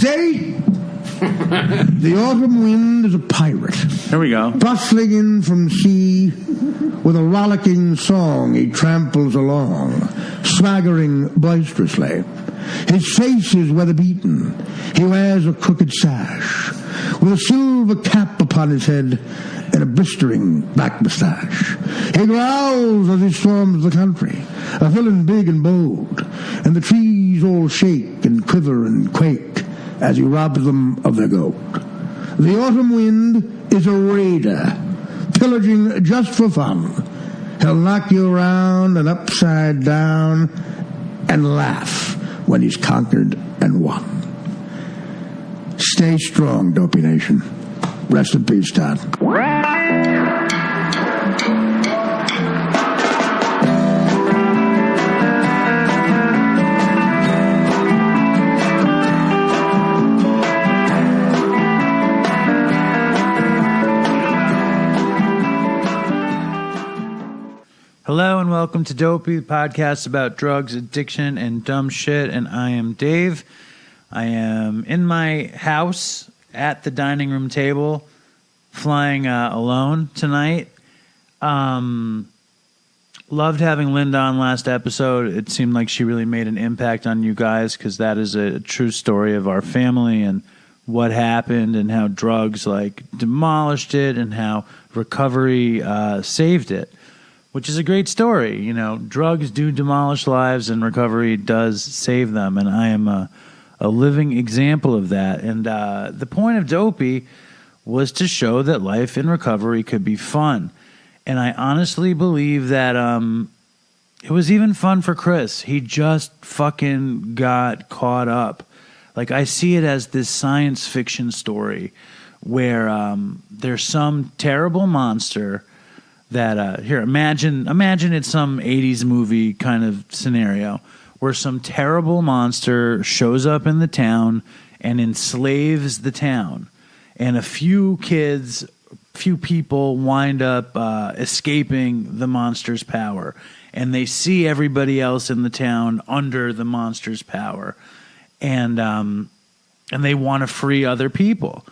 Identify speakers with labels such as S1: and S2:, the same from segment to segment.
S1: day, the autumn wind is a pirate.
S2: Here we go.
S1: Bustling in from sea, with a rollicking song he tramples along, swaggering boisterously. His face is weather-beaten. He wears a crooked sash, with a silver cap upon his head and a blistering black moustache. He growls as he storms the country, a villain big and bold, and the trees all shake and quiver and quake as he robs them of their gold. The autumn wind is a raider, pillaging just for fun. He'll knock you around and upside down and laugh when he's conquered and won. Stay strong, Dopey Nation. Rest in peace, Todd.
S2: Hello and welcome to Dopey, the podcast about drugs, addiction, and dumb shit. And I am Dave. I am in my house at the dining room table, flying alone tonight. Loved having Linda on last episode. It seemed like she really made an impact on you guys because that is a true story of our family and what happened and how drugs like demolished it and how recovery saved it. Which is a great story. You know, drugs do demolish lives and recovery does save them. And I am a living example of that. And the point of Dopey was to show that life in recovery could be fun. And I honestly believe that it was even fun for Chris. He just fucking got caught up. Like, I see it as this science fiction story where there's some terrible monster that here, imagine it's some 80s movie kind of scenario where some terrible monster shows up in the town and enslaves the town, and a few people wind up escaping the monster's power, and they see everybody else in the town under the monster's power, and they want to free other people.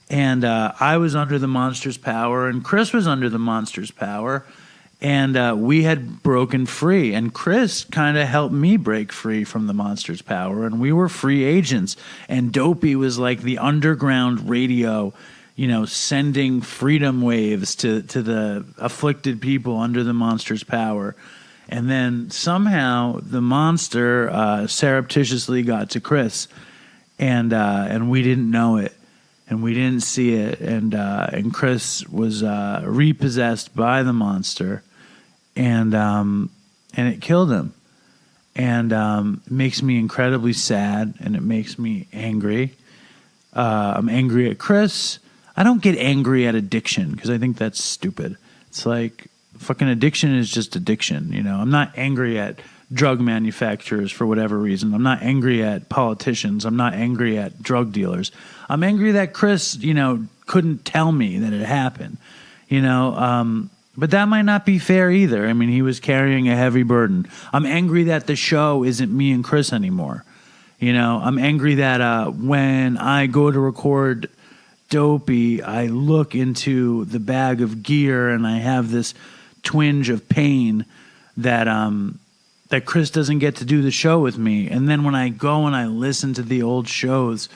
S2: And I was under the monster's power, and Chris was under the monster's power, and we had broken free. And Chris kind of helped me break free from the monster's power, and we were free agents. And Dopey was like the underground radio, you know, sending freedom waves to the afflicted people under the monster's power. And then somehow the monster surreptitiously got to Chris, and we didn't know it. And we didn't see it, and Chris was repossessed by the monster, and it killed him, and it makes me incredibly sad, and it makes me angry. I'm angry at Chris. I don't get angry at addiction because I think that's stupid. It's like fucking addiction is just addiction, you know. I'm not angry at drug manufacturers for whatever reason. I'm not angry at politicians. I'm not angry at drug dealers. I'm angry that Chris, you know, couldn't tell me that it happened, you know, but that might not be fair either. I mean, he was carrying a heavy burden. I'm angry that the show isn't me and Chris anymore. You know, I'm angry that when I go to record Dopey, I look into the bag of gear and I have this twinge of pain that Chris doesn't get to do the show with me. And then when I go and I listen to the old shows,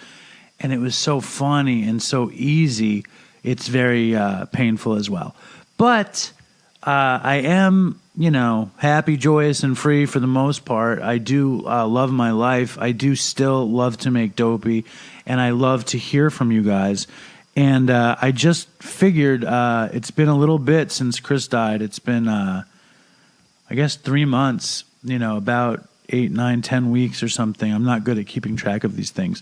S2: and it was so funny and so easy, it's very painful as well. But I am, you know, happy, joyous, and free for the most part. I do love my life. I do still love to make Dopey, and I love to hear from you guys. And I just figured it's been a little bit since Chris died. It's been, I guess, 3 months, you know, about 8, 9, 10 weeks or something. I'm not good at keeping track of these things.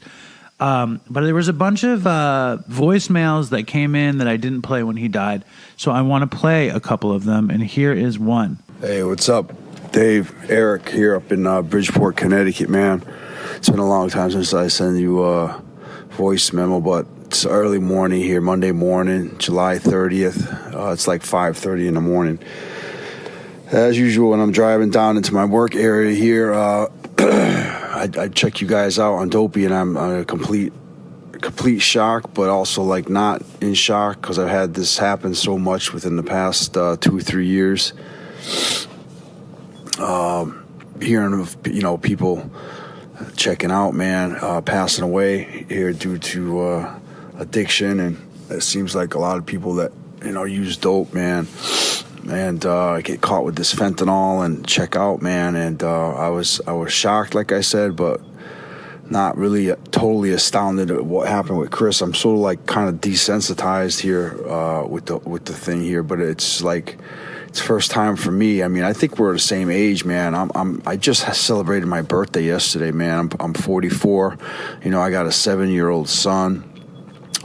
S2: But there was a bunch of voicemails that came in that I didn't play when he died. So I want to play a couple of them, and here is one.
S3: Hey, what's up? Dave, Eric here up in Bridgeport, Connecticut, man. It's been a long time since I sent you a voice memo, but it's early morning here, Monday morning, July 30th. It's like 5:30 in the morning. As usual, when I'm driving down into my work area here, I check you guys out on Dopey, and I'm a complete shock, but also like not in shock because I've had this happen so much within the past 2 or 3 years. Hearing of people checking out, man, passing away here due to addiction, and it seems like a lot of people that use dope, man, and get caught with this fentanyl and check out, man, and I was shocked, like I said, but not really totally astounded at what happened with Chris. I'm sort of like kind of desensitized here with the thing here, but it's like it's first time for me. I mean, I think we're the same age, man. I just celebrated my birthday yesterday, man. I'm 44. I got a 7-year-old son,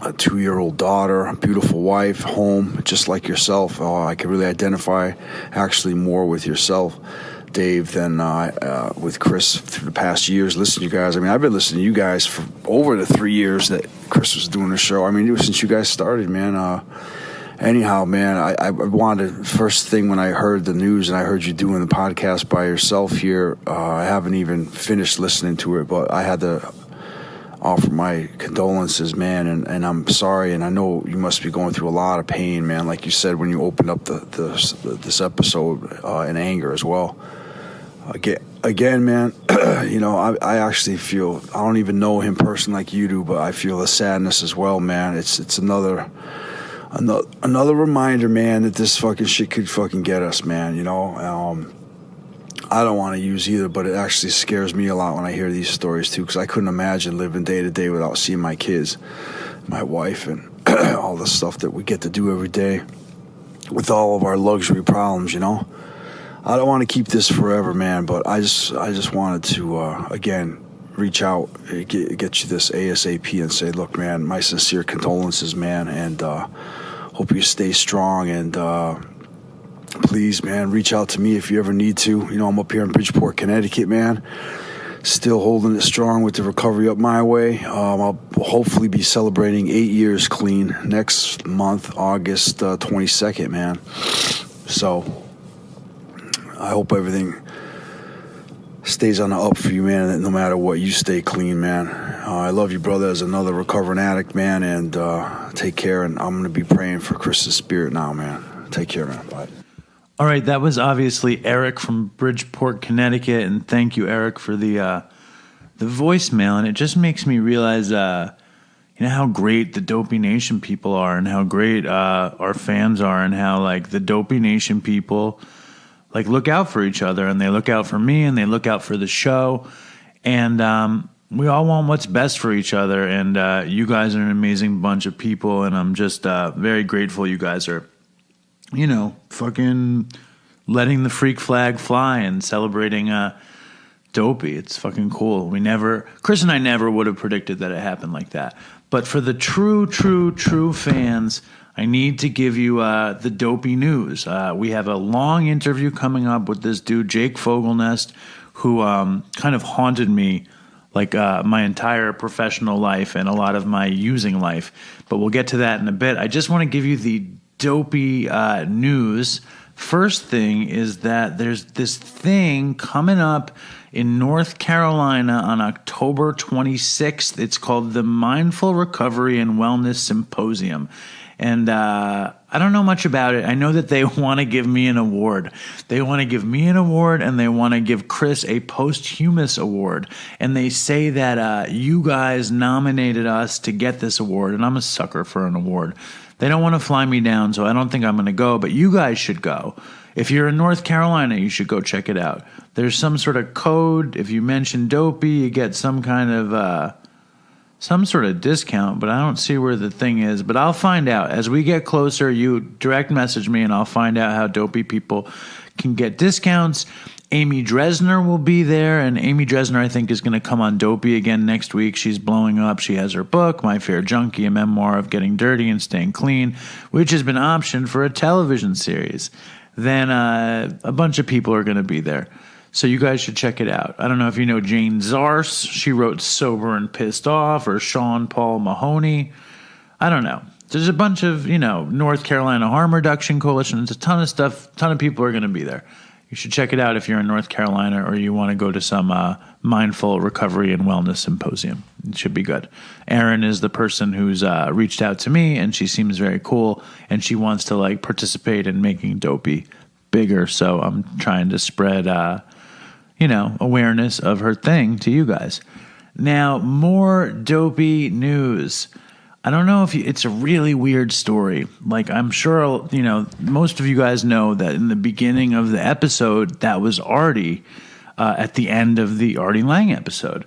S3: a 2-year-old daughter, a beautiful wife, home, just like yourself. I can really identify actually more with yourself, Dave, than with Chris through the past years. Listen to you guys. I mean, I've been listening to you guys for over the 3 years that Chris was doing the show. I mean, it was since you guys started, man. Anyhow, man, I wanted, first thing when I heard the news and I heard you doing the podcast by yourself here, I haven't even finished listening to it, but I had to offer my condolences, man, and I'm sorry, and I know you must be going through a lot of pain, man, like you said when you opened up this episode in anger as well. Again, man, I actually feel, I don't even know him personally like you do, but I feel the sadness as well, man. It's another reminder, man, that this fucking shit could fucking get us, man, I don't want to use either, but it actually scares me a lot when I hear these stories too, because I couldn't imagine living day to day without seeing my kids, my wife, and all the stuff that we get to do every day with all of our luxury problems, I don't want to keep this forever, man, but I just wanted to, again, reach out, get you this ASAP and say, look, man, my sincere condolences, man, and hope you stay strong, and please, man, reach out to me if you ever need to. I'm up here in Bridgeport, Connecticut, man, still holding it strong with the recovery up my way. I'll hopefully be celebrating 8 years clean next month, August 22nd, man. So I hope everything stays on the up for you, man, no matter what. You stay clean, man. I love you, brother, as another recovering addict, man, and take care, and I'm going to be praying for Chris's spirit now, man. Take care, man. Bye.
S2: All right, that was obviously Eric from Bridgeport, Connecticut, and thank you, Eric, for the voicemail. And it just makes me realize, how great the Dopey Nation people are, and how great our fans are, and how like the Dopey Nation people like look out for each other, and they look out for me, and they look out for the show, and we all want what's best for each other. And you guys are an amazing bunch of people, and I'm just very grateful you guys are, fucking letting the freak flag fly and celebrating Dopey. It's fucking cool. Chris and I never would have predicted that it happened like that. But for the true fans, I need to give you the Dopey news. We have a long interview coming up with this dude, Jake Fogelnest, who kind of haunted me like my entire professional life and a lot of my using life. But we'll get to that in a bit. I just want to give you the Dopey news. First thing is that there's this thing coming up in North Carolina on October 26th. It's called the Mindful Recovery and Wellness Symposium. And I don't know much about it. I know that they want to give me an award. They want to give me an award, and they want to give Chris a posthumous award. And they say that you guys nominated us to get this award, and I'm a sucker for an award. They don't want to fly me down, so I don't think I'm going to go, but you guys should go. If you're in North Carolina, you should go check it out. There's some sort of code. If you mention Dopey, you get some kind of some sort of discount, but I don't see where the thing is. But I'll find out. As we get closer, you direct message me, and I'll find out how Dopey people can get discounts. Amy Dresner will be there, and Amy Dresner, I think, is going to come on Dopey again next week. She's blowing up. She has her book, My Fair Junkie, a memoir of getting dirty and staying clean, which has been optioned for a television series. Then a bunch of people are going to be there. So you guys should check it out. I don't know if you know Jane Zars. She wrote Sober and Pissed Off, or Sean Paul Mahoney. I don't know. There's a bunch of, North Carolina Harm Reduction Coalition. There's a ton of stuff. A ton of people are going to be there. You should check it out if you're in North Carolina or you want to go to some mindful recovery and wellness symposium. It should be good. Erin is the person who's reached out to me, and she seems very cool, and she wants to like participate in making Dopey bigger. So I'm trying to spread, awareness of her thing to you guys. Now, more Dopey news. I don't know if it's a really weird story. Like, I'm sure, most of you guys know that in the beginning of the episode, that was Artie at the end of the Artie Lange episode.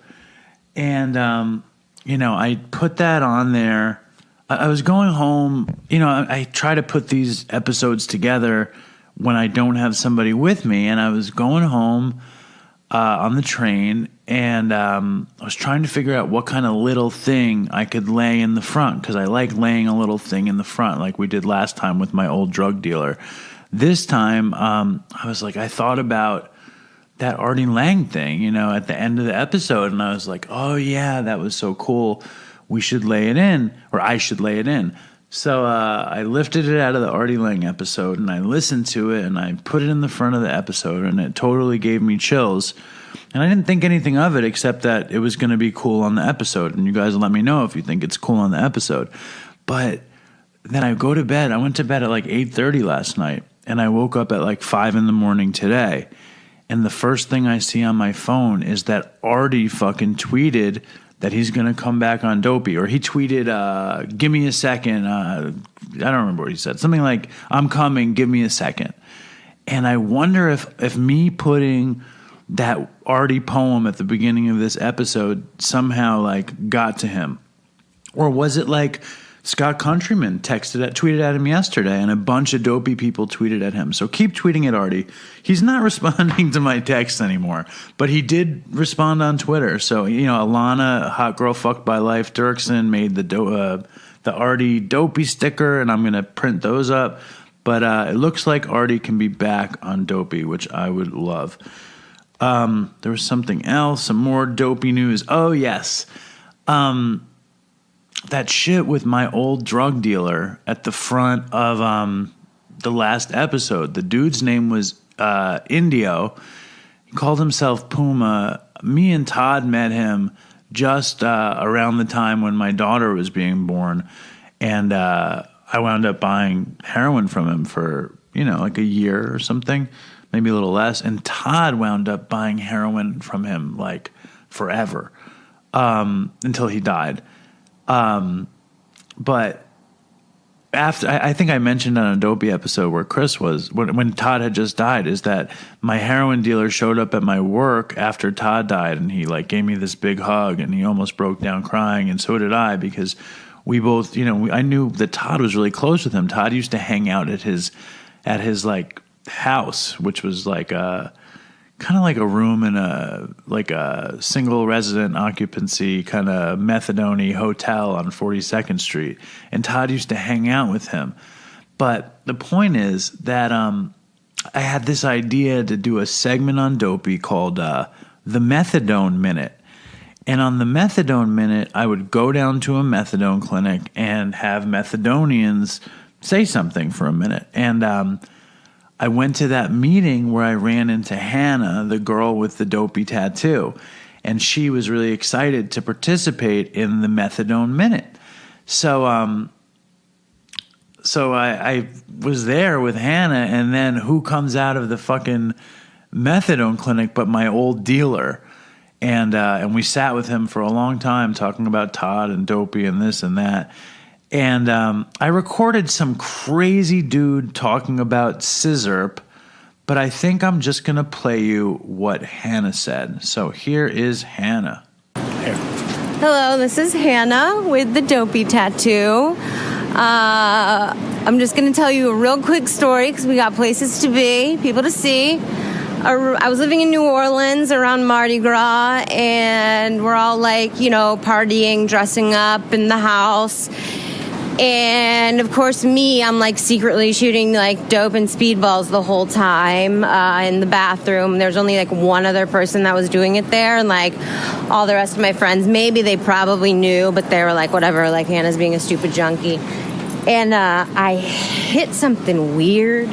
S2: And, I put that on there. I was going home. I try to put these episodes together when I don't have somebody with me. And I was going home on the train, and I was trying to figure out what kind of little thing I could lay in the front, because I like laying a little thing in the front like we did last time with my old drug dealer. This time, I thought about that Artie Lange thing, at the end of the episode, and I was like, oh yeah, that was so cool. We should lay it in, or I should lay it in. So I lifted it out of the Artie Lange episode, and I listened to it, and I put it in the front of the episode, and it totally gave me chills. And I didn't think anything of it except that it was going to be cool on the episode. And you guys let me know if you think it's cool on the episode. But then I go to bed. I went to bed at like 8:30 last night, and I woke up at like 5 in the morning today. And the first thing I see on my phone is that Artie fucking tweeted that he's going to come back on Dopey. Or he tweeted, give me a second. I don't remember what he said. Something like, I'm coming, give me a second. And I wonder if me putting that Artie poem at the beginning of this episode somehow like got to him. Or was it like Scott Countryman tweeted at him yesterday, and a bunch of Dopey people tweeted at him. So keep tweeting at Artie. He's not responding to my texts anymore, but he did respond on Twitter. So, Alana, Hot Girl Fucked by Life Dirksen, made the Artie Dopey sticker, and I'm going to print those up. But it looks like Artie can be back on Dopey, which I would love. There was something else, some more Dopey news. Oh, yes. That shit with my old drug dealer at the front of the last episode. The dude's name was Indio. He called himself Puma. Me and Todd met him just around the time when my daughter was being born. And I wound up buying heroin from him for, like a year or something, maybe a little less. And Todd wound up buying heroin from him like forever until he died. But after, I think I mentioned on a Dopey episode where Chris was, when Todd had just died, is that my heroin dealer showed up at my work after Todd died, and he like gave me this big hug, and he almost broke down crying, and so did I, because we both, I knew that Todd was really close with him. Todd used to hang out at his like house, which was like kind of like a room in a single resident occupancy kind of methadone hotel on 42nd Street. And Todd used to hang out with him. But the point is that I had this idea to do a segment on Dopey called the Methadone Minute. And on the Methadone Minute, I would go down to a methadone clinic and have methadonians say something for a minute. And I went to that meeting where I ran into Hannah, the girl with the Dopey tattoo, and she was really excited to participate in the Methadone Minute. So I was there with Hannah, and then who comes out of the fucking methadone clinic but my old dealer? And we sat with him for a long time talking about Todd and Dopey and this and that. And I recorded some crazy dude talking about scissorp, but I think I'm just going to play you what Hannah said. So here is Hannah. Here.
S4: Hello, this is Hannah with the Dopey Tattoo. I'm just going to tell you a real quick story because we got places to be, people to see. I was living in New Orleans around Mardi Gras, and we're all like, partying, dressing up in the house. And of course, I'm like secretly shooting like dope and speedballs the whole time in the bathroom. There's only like one other person that was doing it there, and like all the rest of my friends, maybe they probably knew, but they were like, whatever, like Hannah's being a stupid junkie. And I hit something weird,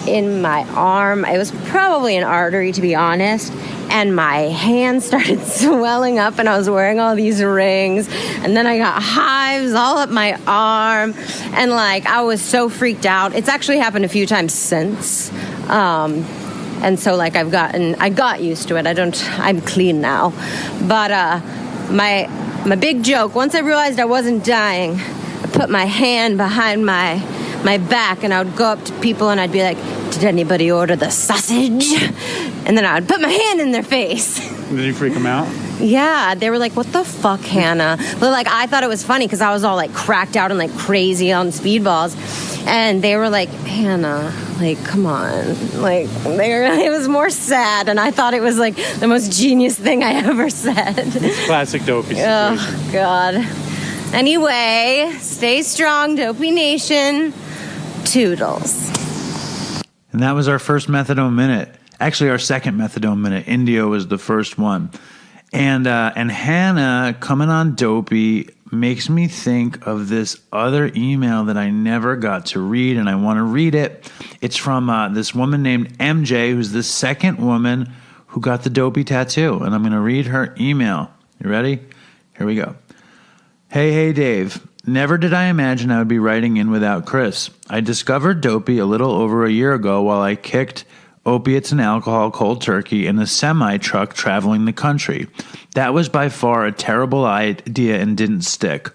S4: in my arm. It was probably an artery, to be honest. And my hand started swelling up, and I was wearing all these rings. And then I got hives all up my arm. And, like, I was so freaked out. It's actually happened a few times since. And so, like, I got used to it. I'm clean now. But my big joke, once I realized I wasn't dying, I put my hand behind my back, and I would go up to people and I'd be like, did anybody order the sausage? And then I would put my hand in their face.
S2: Did you freak them out?
S4: Yeah, they were like, what the fuck, Hannah? But, like, I thought it was funny because I was all, like, cracked out and, like, crazy on speedballs. And they were like, Hannah, like, come on. Like, it was more sad, and I thought it was, like, the most genius thing I ever said.
S2: It's classic Dopey situation.
S4: Oh, God. Anyway, stay strong, Dopey Nation. Toodles.
S2: And that was our first Methadone Minute. Actually, our second Methadone Minute. Indio was the first one. And Hannah coming on Dopey makes me think of this other email that I never got to read, and I want to read it. It's from this woman named MJ, who's the second woman who got the Dopey tattoo. And I'm going to read her email. You ready? Here we go. Hey, Dave. Never did I imagine I would be writing in without Chris. I discovered Dopey a little over a year ago while I kicked opiates and alcohol cold turkey in a semi-truck traveling the country. That was by far a terrible idea and didn't stick.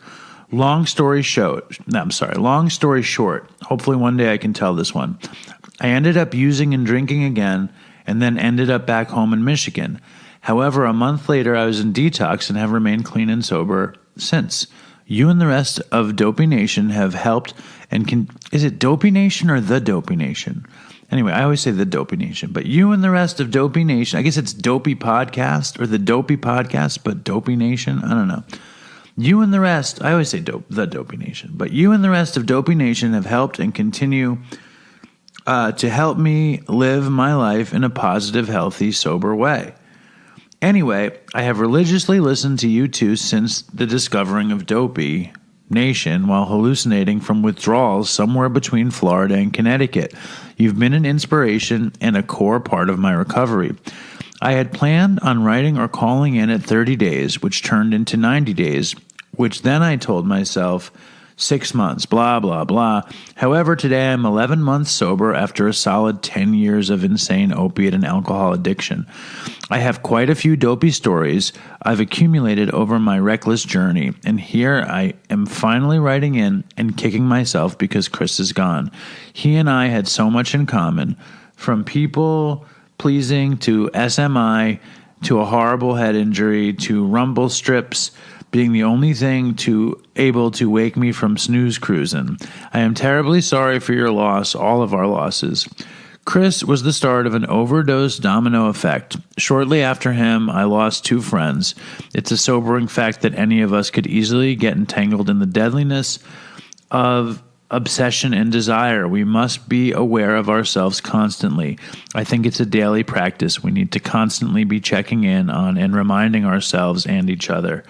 S2: Long story short, hopefully one day I can tell this one. I ended up using and drinking again and then ended up back home in Michigan. However, a month later I was in detox and have remained clean and sober since. You and the rest of Dopey Nation have helped and is it Dopey Nation or the Dopey Nation? Anyway, I always say the Dopey Nation, but you and the rest of Dopey Nation, I guess it's Dopey Podcast or the Dopey Podcast, but Dopey Nation, I don't know. You and the rest, I always say the Dopey Nation, but you and the rest of Dopey Nation have helped and continue to help me live my life in a positive, healthy, sober way. Anyway, I have religiously listened to you two since the discovering of Dopey Nation while hallucinating from withdrawals somewhere between Florida and Connecticut. You've been an inspiration and a core part of my recovery. I had planned on writing or calling in at 30 days, which turned into 90 days, which then I told myself 6 months, blah, blah, blah. However, today I'm 11 months sober after a solid 10 years of insane opiate and alcohol addiction. I have quite a few dopey stories I've accumulated over my reckless journey, and here I am finally writing in and kicking myself because Chris is gone. He and I had so much in common, from people pleasing to SMI to a horrible head injury to rumble strips being the only thing able to wake me from snooze cruising. I am terribly sorry for your loss, all of our losses. Chris was the start of an overdose domino effect. Shortly after him, I lost 2 friends. It's a sobering fact that any of us could easily get entangled in the deadliness of obsession and desire. We must be aware of ourselves constantly. I think it's a daily practice we need to constantly be checking in on and reminding ourselves and each other.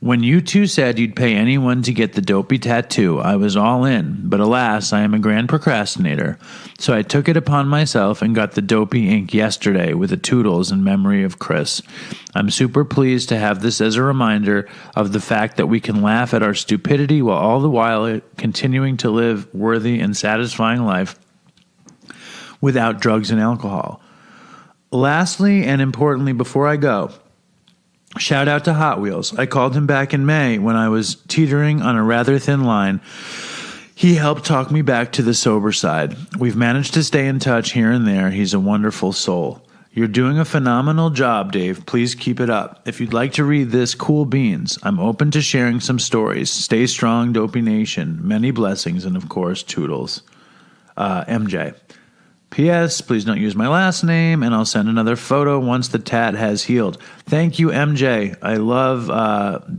S2: When you two said you'd pay anyone to get the Dopey tattoo, I was all in, but alas, I am a grand procrastinator. So I took it upon myself and got the Dopey ink yesterday with a toodles in memory of Chris. I'm super pleased to have this as a reminder of the fact that we can laugh at our stupidity while all the while continuing to live worthy and satisfying life without drugs and alcohol. Lastly, and importantly, before I go, shout out to Hot Wheels. I called him back in May when I was teetering on a rather thin line. He helped talk me back to the sober side. We've managed to stay in touch here and there. He's a wonderful soul. You're doing a phenomenal job, Dave. Please keep it up. If you'd like to read this, cool beans. I'm open to sharing some stories. Stay strong, Dopey Nation. Many blessings, and of course, toodles. MJ. P.S. Please don't use my last name, and I'll send another photo once the tat has healed. Thank you, MJ. I love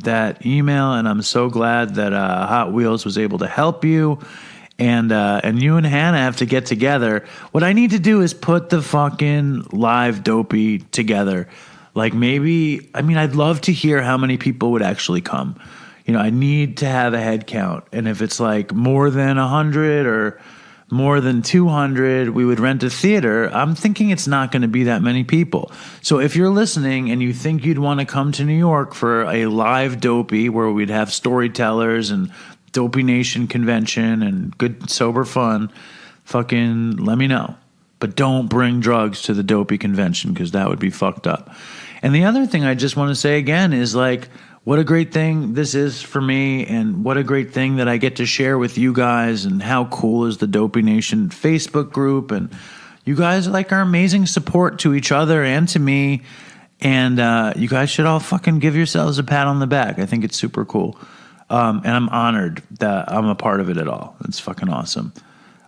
S2: that email, and I'm so glad that Hot Wheels was able to help you. And you and Hannah have to get together. What I need to do is put the fucking live Dopey together. Like maybe, I'd love to hear how many people would actually come. You know, I need to have a head count. And if it's like more than 100 or more than 200. We would rent a theater. I'm thinking it's not going to be that many people. So if you're listening and you think you'd want to come to New York for a live Dopey where we'd have storytellers and Dopey Nation convention and good sober fun, fucking let me know. But don't bring drugs to the Dopey convention because that would be fucked up. And the other thing I just want to say again is like, what a great thing this is for me, and what a great thing that I get to share with you guys, and how cool is the Dopey Nation Facebook group, and you guys like are amazing support to each other and to me, and you guys should all fucking give yourselves a pat on the back. I think it's super cool, and I'm honored that I'm a part of it at all. It's fucking awesome.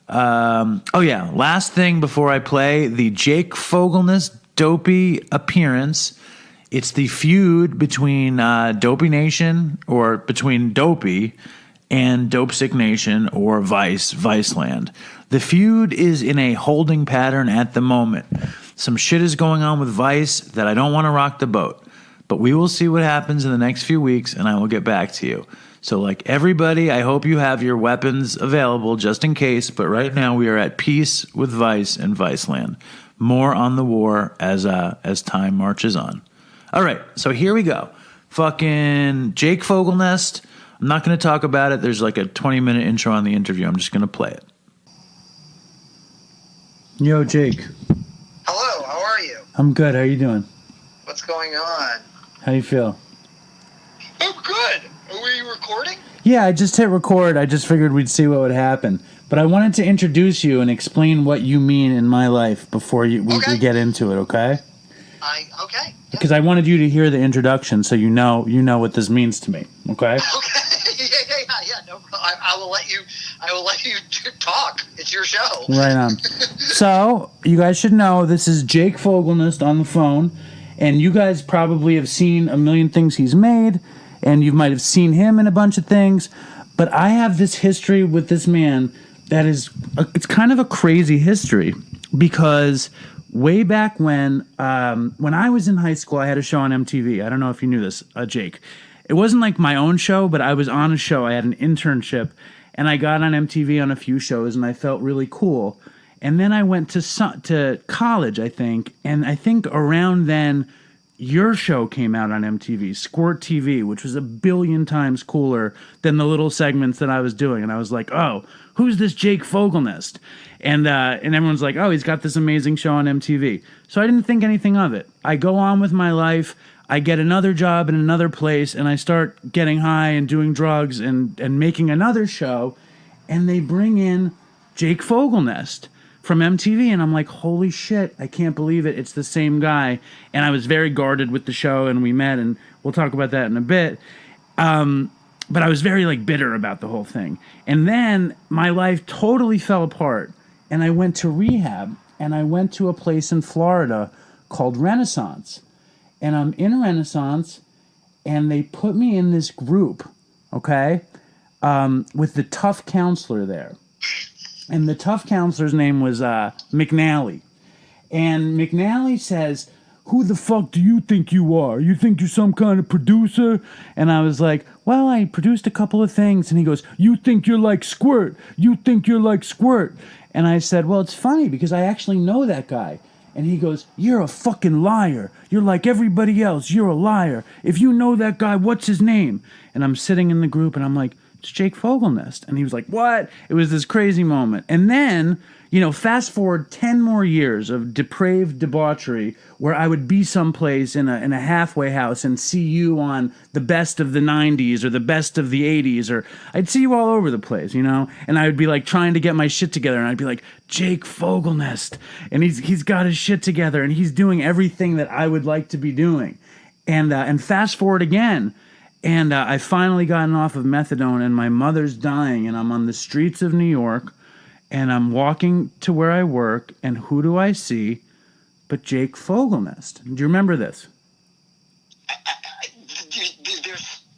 S2: Oh yeah, last thing before I play the Jake Fogelnest Dopey appearance. It's the feud between Dopey Nation, or between Dopey and Dope Sick Nation, or Viceland. The feud is in a holding pattern at the moment. Some shit is going on with Vice that I don't want to rock the boat. But we will see what happens in the next few weeks, and I will get back to you. So like everybody, I hope you have your weapons available just in case. But right now we are at peace with Vice and Viceland. More on the war as time marches on. All right, so here we go. Fucking Jake Fogelnest. I'm not going to talk about it. There's like a 20-minute intro on the interview. I'm just going to play it. Yo, Jake.
S5: Hello, how are you?
S2: I'm good. How you doing?
S5: What's going on?
S2: How you feel?
S5: Oh, good. Are we recording?
S2: Yeah, I just hit record. I just figured we'd see what would happen. But I wanted to introduce you and explain what you mean in my life before we get into it, okay?
S5: Okay.
S2: Because I wanted you to hear the introduction so you know what this means to me, okay?
S5: Okay. Yeah. No, I will let you talk. It's your show.
S2: Right on. So, you guys should know this is Jake Fogelnest on the phone, and you guys probably have seen a million things he's made, and you might have seen him in a bunch of things, but I have this history with this man that is, it's kind of a crazy history, because way back when I was in high school, I had a show on MTV. I don't know if you knew this, Jake. It wasn't like my own show, but I was on a show. I had an internship, and I got on MTV on a few shows, and I felt really cool. And then I went to college, I think, and I think around then, your show came out on MTV, Squirt TV, which was 1 billion times cooler than the little segments that I was doing. And I was like, oh, who's this Jake Fogelnest? And everyone's like, oh, he's got this amazing show on MTV. So I didn't think anything of it. I go on with my life. I get another job in another place, and I start getting high and doing drugs and making another show. And they bring in Jake Fogelnest from MTV, and I'm like, holy shit, I can't believe it. It's the same guy. And I was very guarded with the show, and we met, and we'll talk about that in a bit. But I was very like bitter about the whole thing. And then my life totally fell apart, and I went to rehab, and I went to a place in Florida called Renaissance. And I'm in Renaissance, and they put me in this group, okay, with the tough counselor there. And the tough counselor's name was McNally. And McNally says, who the fuck do you think you are? You think you're some kind of producer? And I was like, well, I produced a couple of things. And he goes, you think you're like Squirt? You think you're like Squirt? And I said, well, it's funny because I actually know that guy. And he goes, you're a fucking liar. You're like everybody else. You're a liar. If you know that guy, what's his name? And I'm sitting in the group and I'm like, it's Jake Fogelnest. And he was like, what? It was this crazy moment. And then, fast forward 10 more years of depraved debauchery where I would be someplace in a halfway house and see you on the best of the 90s or the best of the 80s, or I'd see you all over the place, and I would be like trying to get my shit together, and I'd be like, Jake Fogelnest, and he's got his shit together, and he's doing everything that I would like to be doing. And fast forward again, and I finally gotten off of methadone, and my mother's dying, and I'm on the streets of New York, and I'm walking to where I work, and who do I see but Jake Fogelnest? Do you remember this?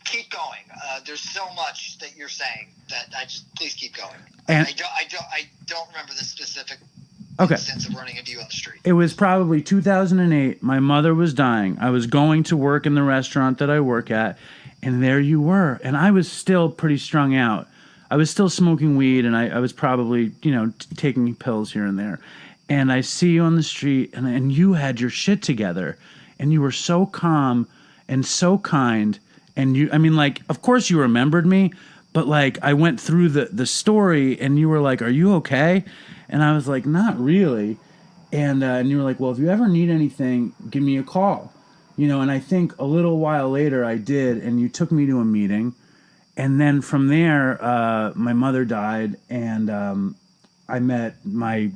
S5: Keep going. There's so much that you're saying that please keep going.
S2: And
S5: I don't remember the specific instance of running into you on the street.
S2: It was probably 2008. My mother was dying. I was going to work in the restaurant that I work at, and there you were. And I was still pretty strung out. I was still smoking weed, and I was probably, taking pills here and there. And I see you on the street, and you had your shit together, and you were so calm and so kind. And of course you remembered me, but like I went through the story, and you were like, "Are you okay?" And I was like, "Not really." And you were like, "Well, if you ever need anything, give me a call." And I think a little while later I did, and you took me to a meeting. And then from there, my mother died, and I met my,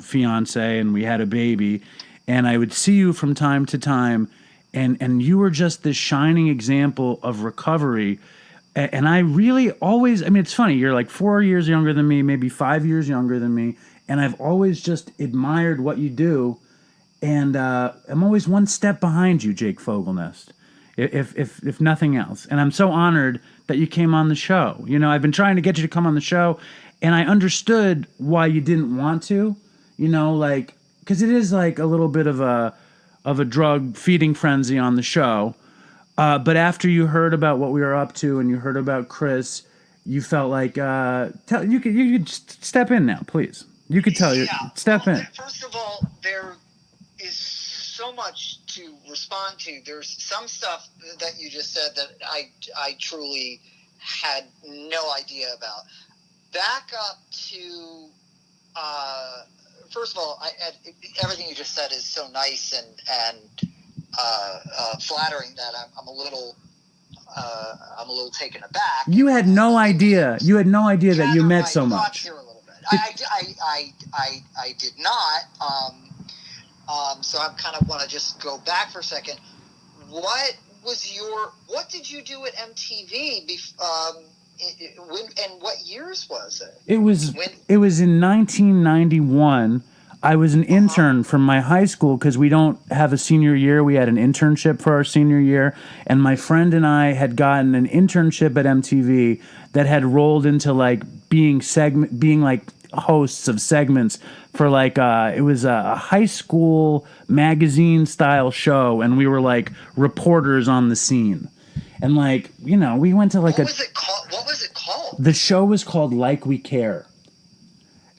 S2: fiance, and we had a baby. And I would see you from time to time, and you were just this shining example of recovery. And I really always, it's funny, you're like 4 years younger than me, maybe 5 years younger than me, and I've always just admired what you do. And I'm always one step behind you, Jake Fogelnest, if nothing else. And I'm so honored that you came on the show. I've been trying to get you to come on the show, and I understood why you didn't want to, because it is like a little bit of a drug feeding frenzy on the show. But after you heard about what we were up to, and you heard about Chris, you felt like you could just step in now, please. You could tell step in.
S5: First of all, there is so much to respond to. There's some stuff that you just said that I truly had no idea about. Back up to, first of all, everything you just said is so nice and flattering that I'm a little taken aback.
S2: You had no idea. You had no idea that you meant so much.
S5: Here a little bit. I did not. So I kind of want to just go back for a second. What did you do at MTV? And what years was it? It was
S2: in 1991. I was an intern from my high school because we don't have a senior year. We had an internship for our senior year, and my friend and I had gotten an internship at MTV that had rolled into like being like hosts of segments for like it was a high school magazine style show, and we were like reporters on the scene. And like, we went to like
S5: What was it called?
S2: The show was called Like We Care.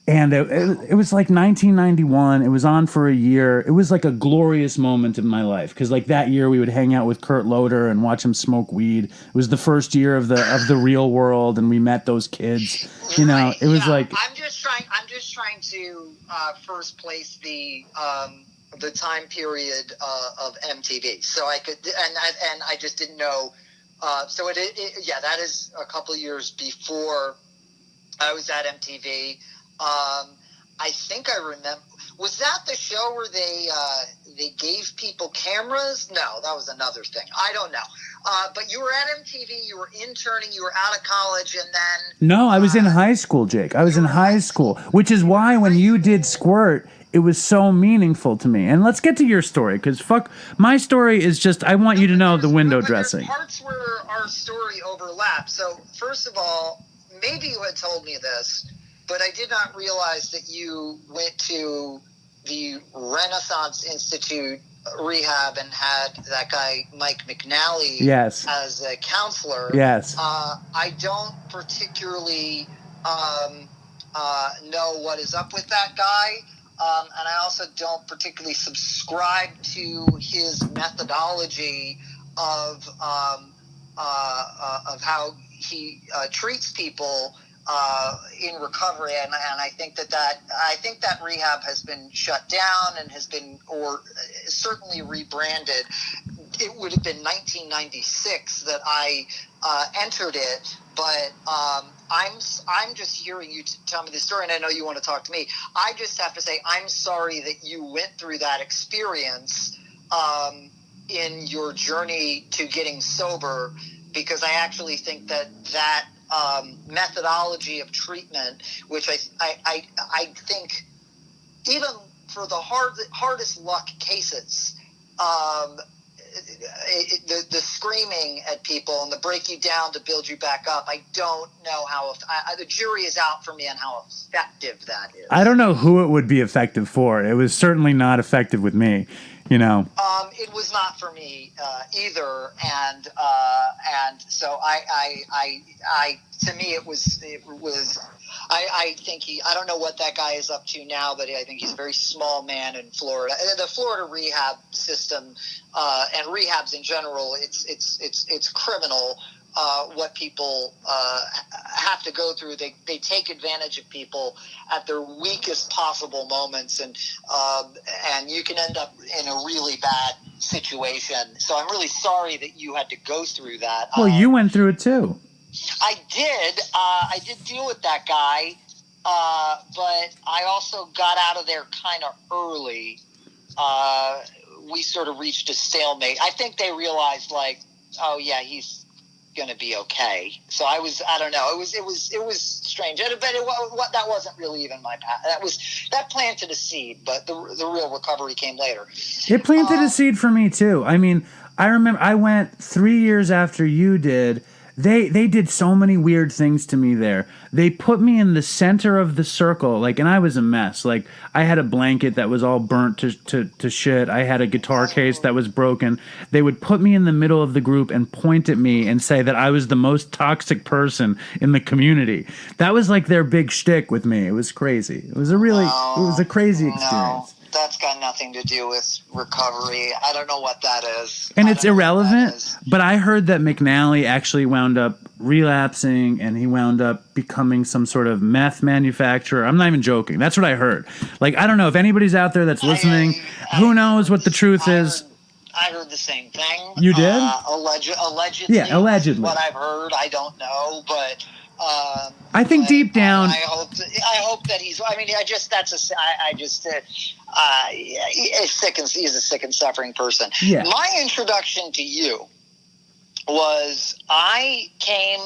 S2: And it was like 1991. It was on for a year. It was like a glorious moment in my life because like that year we would hang out with Kurt Loder and watch him smoke weed. It was the first year of the Real World, and we met those kids.
S5: Right.
S2: It was like
S5: I'm just trying to first place the time period of MTV, so I could and I just didn't know. So that is a couple years before I was at MTV. I think I remember. Was that the show where they gave people cameras? No, that was another thing. I don't know. But you were at MTV. You were interning. You were out of college, and then.
S2: No, I was in high school, Jake. I was in high school, which is why when you did Squirt, it was so meaningful to me. And let's get to your story, because my story is just, I want you to know the window dressing.
S5: There's parts where our story overlaps. So, first of all, maybe you had told me this, but I did not realize that you went to the Renaissance Institute Rehab and had that guy, Mike McNally, as a counselor.
S2: Yes.
S5: I don't particularly know what is up with that guy. And I also don't particularly subscribe to his methodology of how he treats people in recovery, and I think that rehab has been shut down and has been, or certainly rebranded. It would have been 1996 that I entered it, but I'm just hearing you tell me this story, and I know you want to talk to me. I just have to say I'm sorry that you went through that experience in your journey to getting sober, because I actually think that methodology of treatment, which I think even for the hardest luck cases, the screaming at people and the break you down to build you back up, I don't know how the jury is out for me on how effective that is.
S2: I don't know who it would be effective for. It was certainly not effective with me.
S5: It was not for me either, and so I to me it was. I think I don't know what that guy is up to now, but I think he's a very small man in Florida. The Florida rehab system and rehabs in general, it's criminal. What people have to go through. They take advantage of people at their weakest possible moments, and you can end up in a really bad situation. So I'm really sorry that you had to go through that.
S2: Well, you went through it too.
S5: I did. I did deal with that guy, but I also got out of there kind of early. We sort of reached a stalemate. I think they realized, like, oh yeah, he's going to be okay. So I don't know. It was strange, but that wasn't really even my path. That planted a seed, but the real recovery came later.
S2: It planted a seed for me too. I mean, I remember I went 3 years after you did. They did so many weird things to me there. They put me in the center of the circle, and I was a mess. Like, I had a blanket that was all burnt to shit. I had a guitar case that was broken. They would put me in the middle of the group and point at me and say that I was the most toxic person in the community. That was like their big shtick with me. It was crazy. It was a crazy experience.
S5: No. That's got nothing to do with recovery. I don't know what that is.
S2: And it's irrelevant, but I heard that McNally actually wound up relapsing and he wound up becoming some sort of meth manufacturer. I'm not even joking. That's what I heard. Like, I don't know if anybody's out there that's listening. Who knows what the truth is?
S5: I heard the same thing.
S2: You did?
S5: Allegedly.
S2: Yeah, allegedly.
S5: What I've heard, I don't know, but...
S2: I think deep down,
S5: I hope that he's. I mean, he's a sick and suffering person.
S2: Yeah.
S5: My introduction to you was I came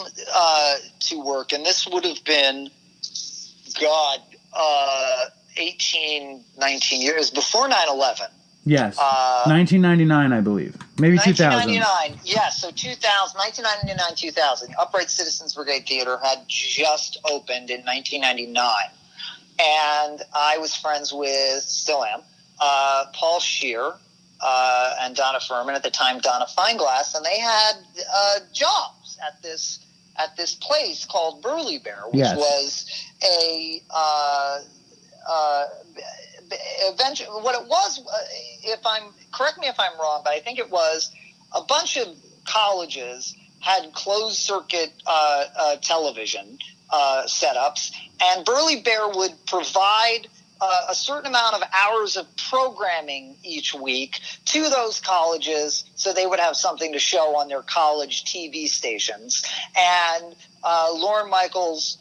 S5: to work, and this would have been, 18, 19 years before 9/11.
S2: Yes. 1999, I believe. Maybe 2000.
S5: 1999, yes. So 1999, 2000. Upright Citizens Brigade Theater had just opened in 1999. And I was friends with, still am, Paul Scheer and Donna Furman, at the time Donna Fineglass, and they had jobs at this place called Burly Bear, which was a... eventually, what it was, correct me if I'm wrong, but I think it was a bunch of colleges had closed circuit television setups, and Burly Bear would provide a certain amount of hours of programming each week to those colleges, so they would have something to show on their college TV stations. And Lorne Michaels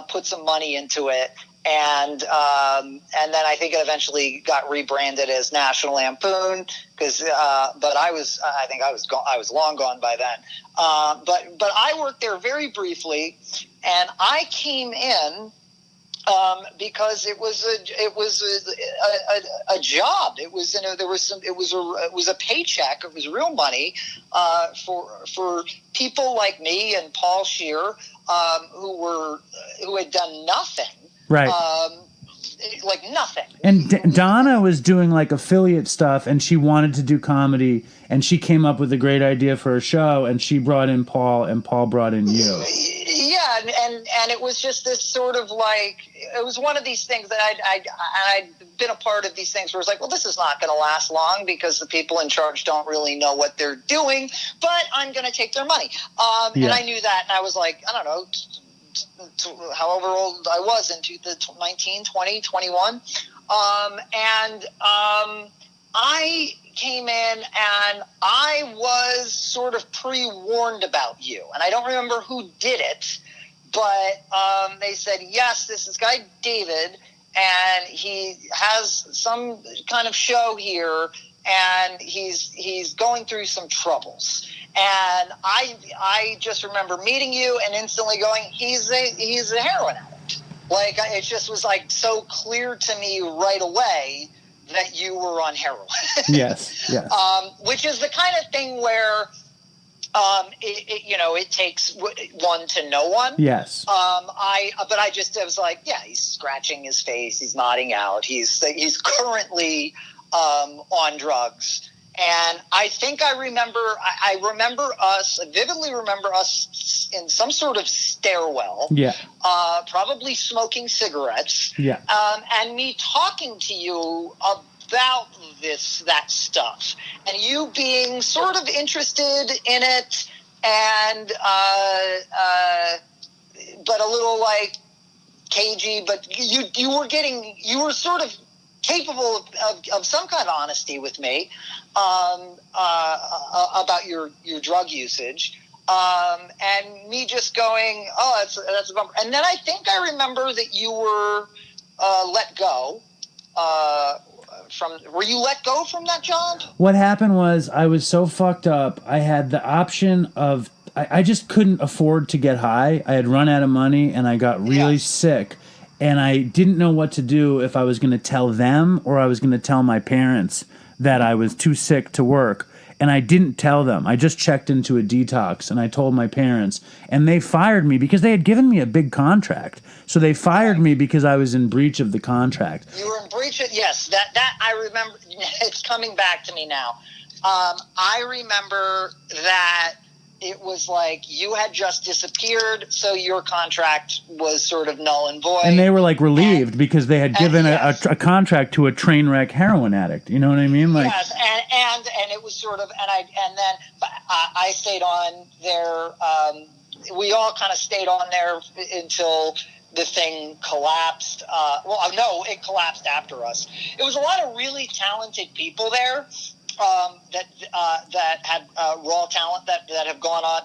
S5: put some money into it. And then I think it eventually got rebranded as National Lampoon, but I think I was long gone by then. But I worked there very briefly, and I came in because it was a job. It was it was a paycheck. It was real money for people like me and Paul Scheer who had done nothing.
S2: Right.
S5: Like nothing.
S2: And Donna was doing like affiliate stuff, and she wanted to do comedy, and she came up with a great idea for a show, and she brought in Paul, and Paul brought in you.
S5: Yeah, and it was just this sort of like, it was one of these things that I'd been a part of these things where it's like, well, this is not going to last long because the people in charge don't really know what they're doing, but I'm going to take their money. And I knew that, and I was like, I don't know, however old I was, into the 19, 20, 21. I came in and I was sort of pre-warned about you. And I don't remember who did it, but they said, yes, this is guy David, and he has some kind of show here, and he's going through some troubles. And I just remember meeting you and instantly going, he's a heroin addict. Like, it just was like so clear to me right away that you were on heroin. Yes. Which is the kind of thing where it takes one to know one.
S2: Yes.
S5: I was like, yeah, he's scratching his face, he's nodding out, he's currently on drugs. And I think I vividly remember us in some sort of stairwell, probably smoking cigarettes, and me talking to you about that stuff, and you being sort of interested in it, and but a little like cagey, but you were sort of capable of some kind of honesty with me about your drug usage, and me just going, oh, that's a bummer. And then I think I remember that you were let go. Were you let go from that job?
S2: What happened was I was so fucked up. I had the option of I just couldn't afford to get high. I had run out of money and I got really sick. And I didn't know what to do, if I was going to tell them or I was going to tell my parents that I was too sick to work. And I didn't tell them. I just checked into a detox and I told my parents. And they fired me because they had given me a big contract. So they fired me because I was in breach of the contract.
S5: You were in breach of, yes, that I remember. It's coming back to me now. I remember that it was like you had just disappeared, so your contract was sort of null and void.
S2: And they were like relieved because they had given a contract to a train wreck heroin addict. You know what I mean? Like,
S5: yes, and it was sort of, and then I stayed on there. We all kind of stayed on there until the thing collapsed. No, it collapsed after us. It was a lot of really talented people there. That had raw talent that have gone on.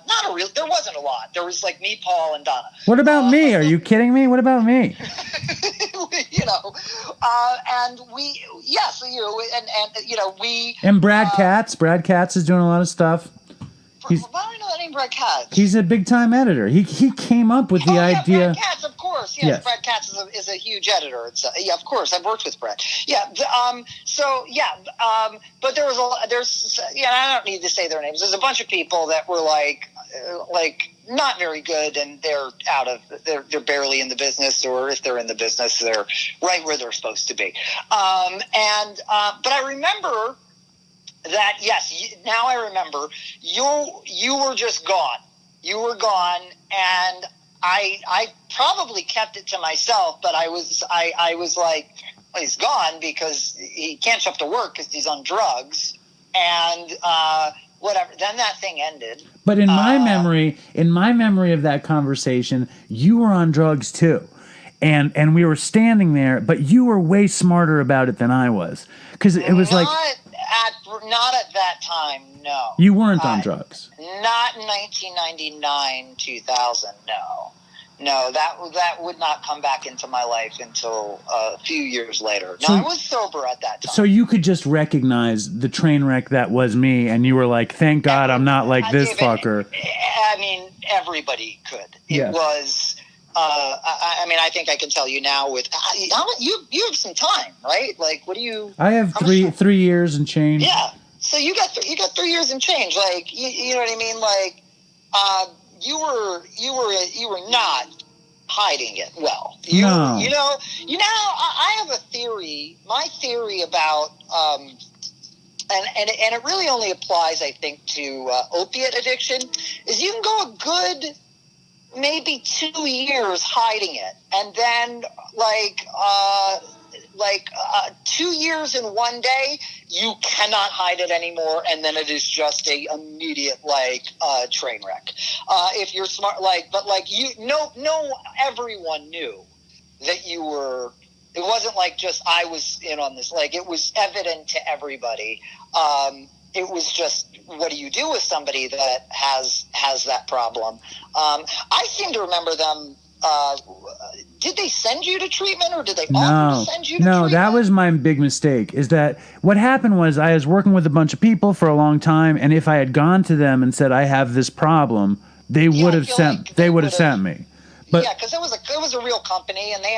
S5: There wasn't a lot. There was like me, Paul, and Donna.
S2: What about me? Are you kidding me? What about me?
S5: And we, yes, we.
S2: And Brad Katz. Brad Katz is doing a lot of stuff.
S5: Why do I know that name, Brad Katz?
S2: He's a big time editor. He came up with the idea.
S5: Brad Katz, of course. Yes. Brad Katz is a huge editor. It's of course, I've worked with Brad. But there's I don't need to say their names. There's a bunch of people that were like not very good, and they're barely in the business, or if they're in the business, they're right where they're supposed to be. But I remember that, yes, now I remember you were just gone. You were gone, and I probably kept it to myself, but I was like, well, he's gone because he can't show up to work because he's on drugs, and whatever. Then that thing ended.
S2: But in my memory of that conversation, you were on drugs too. And we were standing there, but you were way smarter about it than I was, because it was
S5: not at that time, no.
S2: You weren't on drugs.
S5: Not in 1999, 2000, no. That would not come back into my life until a few years later. No, I was sober at that time.
S2: So you could just recognize the train wreck that was me, and you were like, "Thank God I'm not like this fucker."
S5: I mean, everybody could. It was. I think I can tell you now. With you have some time, right? Like, what do you? I have
S2: 3 years and change.
S5: Yeah. So you got 3 years and change. Like, you know what I mean? Like, you were not hiding it well.
S2: No.
S5: I have a theory. My theory about and it really only applies, I think, to opiate addiction, is you can go a good maybe 2 years hiding it, and then 2 years in one day you cannot hide it anymore, and then it is just a immediate train wreck. If you're smart, everyone knew that you were. It wasn't like just I was in on this. Like, it was evident to everybody. It was just, what do you do with somebody that has that problem? I seem to remember them. Did they send you to treatment, or did they offer to send you to treatment?
S2: No, that was my big mistake, is that what happened was I was working with a bunch of people for a long time, and if I had gone to them and said I have this problem, they would have sent me. But
S5: because it was a real company, and they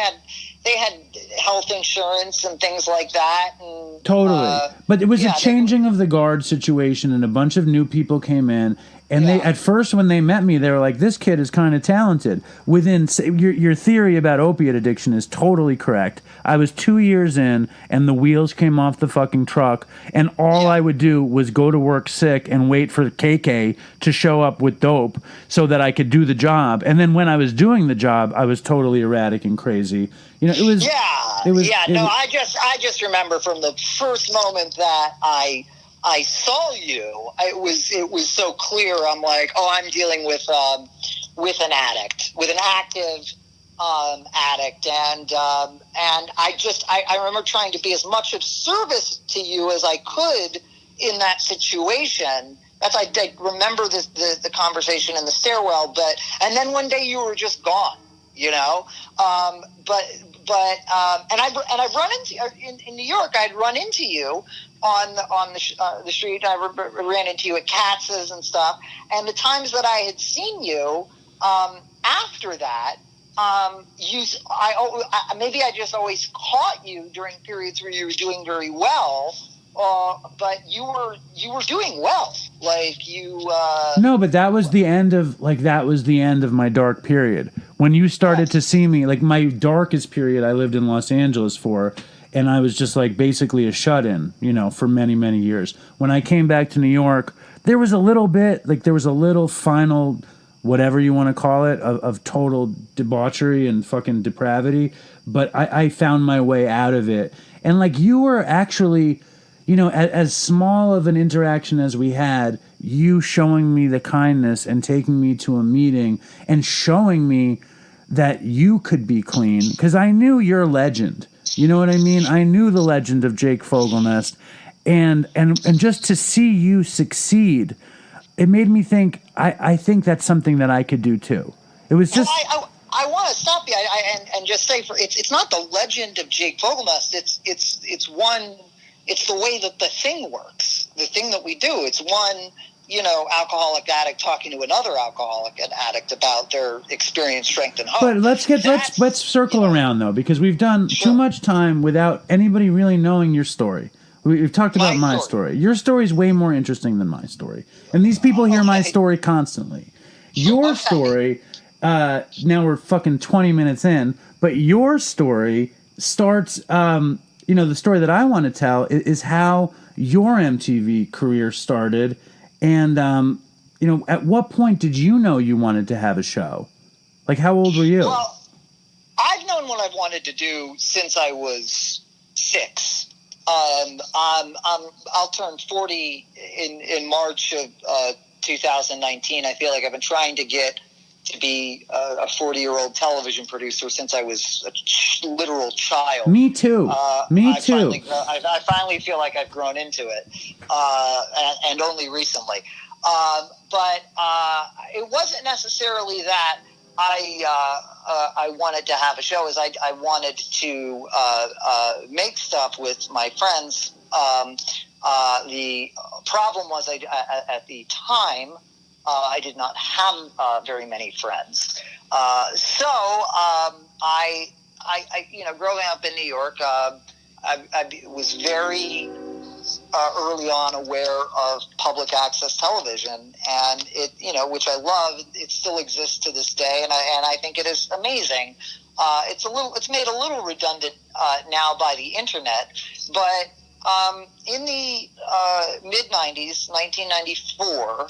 S5: had health insurance and things like that. And,
S2: totally. But it was a changing of the guard situation, and a bunch of new people came in, And they, at first, when they met me, they were like, "This kid is kind of talented." Your theory about opiate addiction is totally correct. I was 2 years in, and the wheels came off the fucking truck, and all I would do was go to work sick and wait for KK to show up with dope so that I could do the job. And then when I was doing the job, I was totally erratic and crazy. You know, it was.
S5: I just remember from the first moment that I saw you, it was so clear. I'm like, oh, I'm dealing with an addict, with an active addict, and I remember trying to be as much of service to you as I could in that situation. I remember the conversation in the stairwell, and then one day you were just gone, you know. And I've run into in New York. I'd run into you on the street. I ran into you at Katz's and stuff. And the times that I had seen you after that, maybe I just always caught you during periods where you were doing very well. But you were doing well, like you.
S2: No, but that was the end of my dark period. When you started to see me, like my darkest period, I lived in Los Angeles for, and I was just like basically a shut-in, you know, for many, many years. When I came back to New York, there was a little final, whatever you want to call it, of total debauchery and fucking depravity. But I found my way out of it, and like you were actually. You know, as small of an interaction as we had, you showing me the kindness and taking me to a meeting and showing me that you could be clean, because I knew your legend. You know what I mean? I knew the legend of Jake Fogelnest, and just to see you succeed, it made me think. I think that's something that I could do too. It was just.
S5: I want to stop you and just say it's not the legend of Jake Fogelnest. It's one. It's the way that the thing works, the thing that we do. It's one, you know, alcoholic addict talking to another alcoholic addict about their experience, strength, and hope.
S2: But let's circle around though, because we've done too much time without anybody really knowing your story. We've talked about my story. Your story is way more interesting than my story, and these people hear my story constantly. Your story. Now we're fucking 20 minutes in, but your story starts. You know, the story that I want to tell is how your MTV career started. And, you know, at what point did you know you wanted to have a show? Like, how old were you?
S5: Well, I've known what I've wanted to do since I was 6. I'll turn 40 in March of 2019. I feel like I've been trying to get to be a 40-year-old television producer since I was a literal child.
S2: Me too.
S5: I finally feel like I've grown into it, and only recently. But it wasn't necessarily that I wanted to have a show. As I wanted to make stuff with my friends. The problem was at the time. I did not have very many friends. So I, you know, growing up in New York, I was very early on aware of public access television, and it, you know, which I love. It still exists to this day, and I think it is amazing. It's made a little redundant now by the internet, but. In the mid-90s, 1994,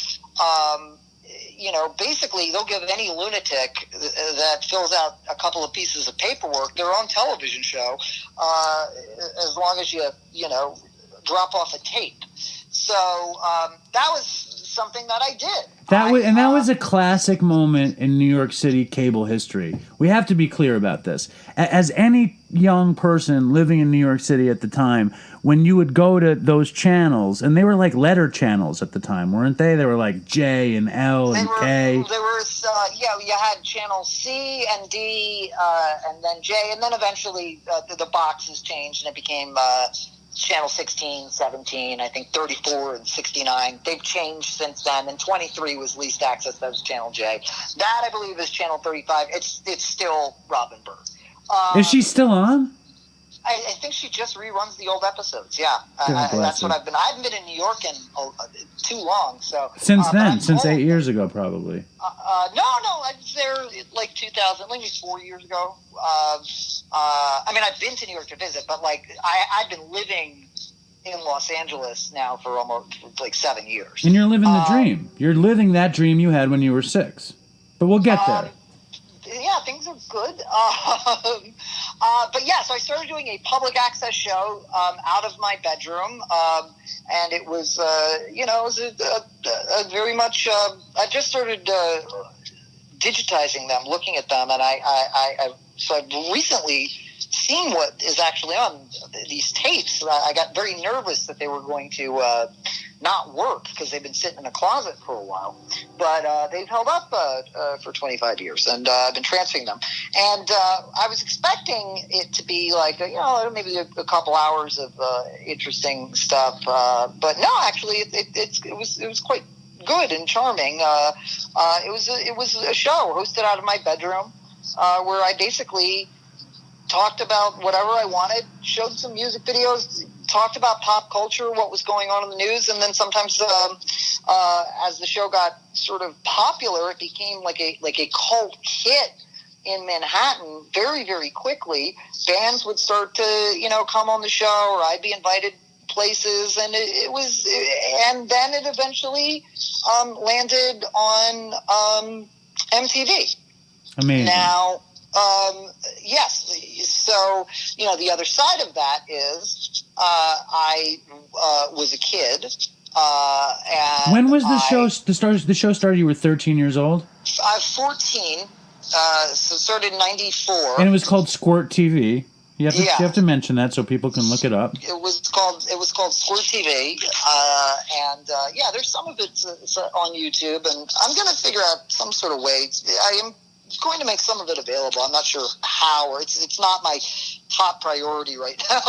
S5: you know, basically they'll give any lunatic that fills out a couple of pieces of paperwork their own television show, as long as you know, drop off a tape. So that was something that I did. That
S2: was a classic moment in New York City cable history. We have to be clear about this. As any young person living in New York City at the time, when you would go to those channels, and they were like letter channels at the time, weren't they? They were like J and L and K.
S5: There was, you had channel C and D, and then J, and then eventually the boxes changed and it became channel 16, 17, I think 34 and 69. They've changed since then, and 23 was least access. That was channel J. That, I believe, is channel 35. It's still Robin Bird.
S2: Is she still on?
S5: I think she just reruns the old episodes. Yeah, that's what I've been. I haven't been in New York in too long. So
S2: since then, since 8 years ago, probably.
S5: No, I was there like 2000, maybe 4 years ago. I mean, I've been to New York to visit, but like I've been living in Los Angeles now for almost like 7 years.
S2: And you're living the dream. You're living that dream you had when you were 6. But we'll get there.
S5: Yeah, things are good. But yeah, so I started doing a public access show out of my bedroom, and it was, it was a very much. I just started digitizing them, looking at them, and so I've recently seen what is actually on these tapes. I got very nervous that they were going to not work because they've been sitting in a closet for a while, but they've held up for 25 years, and I've been transferring them. And I was expecting it to be like maybe a couple hours of interesting stuff, but no, actually it was quite good and charming. It was a show hosted out of my bedroom where I basically talked about whatever I wanted, showed some music videos, talked about pop culture, what was going on in the news, and then sometimes as the show got sort of popular, it became like a cult hit in Manhattan very, very quickly. Bands would start to come on the show, or I'd be invited places, and and then it eventually landed on MTV.
S2: Amazing.
S5: Now, yes. So, the other side of that is I was a kid. And
S2: when was the show? The show started. You were 13 years old.
S5: I was 14. So it started in '94.
S2: And it was called Squirt TV. You have to mention that so people can look it up.
S5: It was called Squirt TV, and there's some of it's on YouTube, and I'm going to figure out some sort of way. I am going to make some of it available. I'm not sure how, or it's not my top priority right now.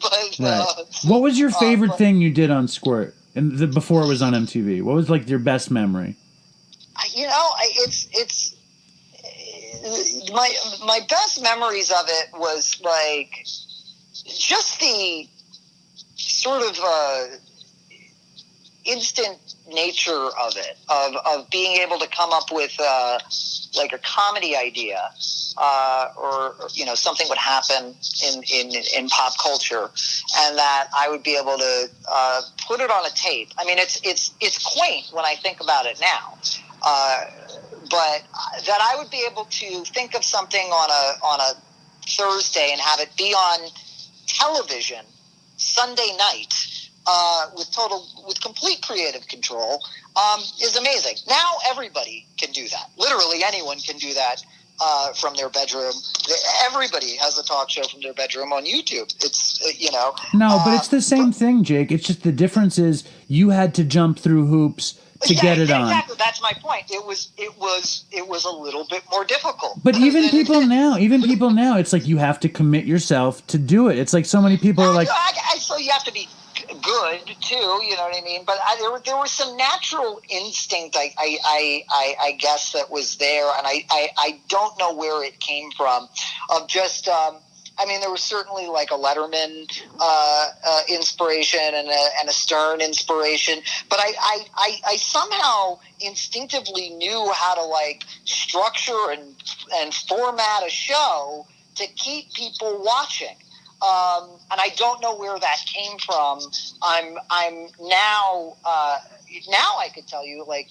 S5: But
S2: right. What was your favorite thing you did on Squirt and before it was on MTV? What was like your best memory?
S5: It's my best memories of it was like just the sort of instant nature of it, of being able to come up with like a comedy idea, or something would happen in pop culture, and that I would be able to put it on a tape. I mean, it's quaint when I think about it now. But that I would be able to think of something on a Thursday and have it be on television Sunday night with complete creative control is amazing. Now everybody can do that. Literally anyone can do that from their bedroom. Everybody has a talk show from their bedroom on YouTube. It's
S2: No, but it's the same thing, Jake. It's just the difference is you had to jump through hoops to get it on.
S5: Exactly. That's my point. It was a little bit more difficult.
S2: But even people now, it's like you have to commit yourself to do it. It's like so many people are like,
S5: so you have to be good too. You know what I mean? But there was some natural instinct, I guess, that was there, and I don't know where it came from. Of just. I mean, there was certainly like a Letterman inspiration and a Stern inspiration, but I somehow instinctively knew how to like structure and format a show to keep people watching. And I don't know where that came from. I'm now I could tell you, like,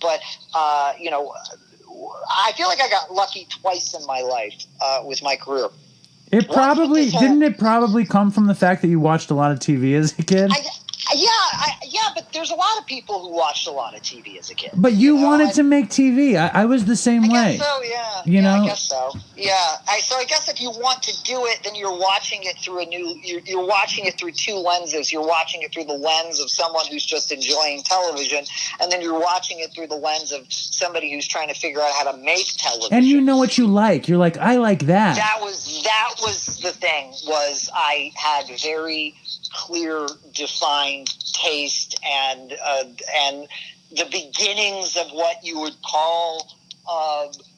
S5: but I feel like I got lucky twice in my life with my career.
S2: It probably didn't. It probably come from the fact that you watched a lot of TV as a kid.
S5: Yeah, but there's a lot of people who watched a lot of TV as a kid.
S2: But you wanted to make TV. I was the same way.
S5: I guess so, yeah. I guess so. Yeah. So I guess if you want to do it, then you're watching it through you're watching it through two lenses. You're watching it through the lens of someone who's just enjoying television, and then you're watching it through the lens of somebody who's trying to figure out how to make television.
S2: And you know what you like. You're like, I like that.
S5: That was the thing, was I had very clear, defined taste and the beginnings of what you would call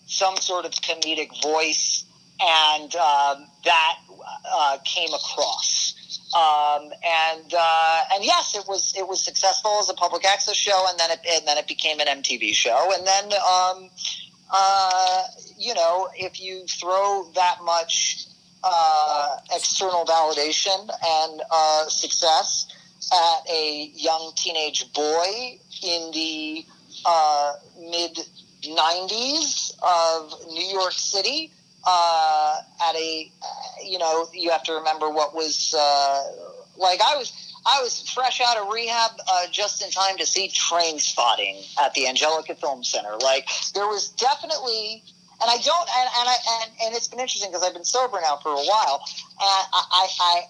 S5: some sort of comedic voice and that came across. And yes, it was successful as a public access show, and then it became an MTV show, and then if you throw that much external validation and success at a young teenage boy in the mid 90s of New York City, you have to remember what was I was fresh out of rehab just in time to see Train Spotting at the Angelica Film Center. Like, there was definitely, and I don't, and it's been interesting because I've been sober now for a while, and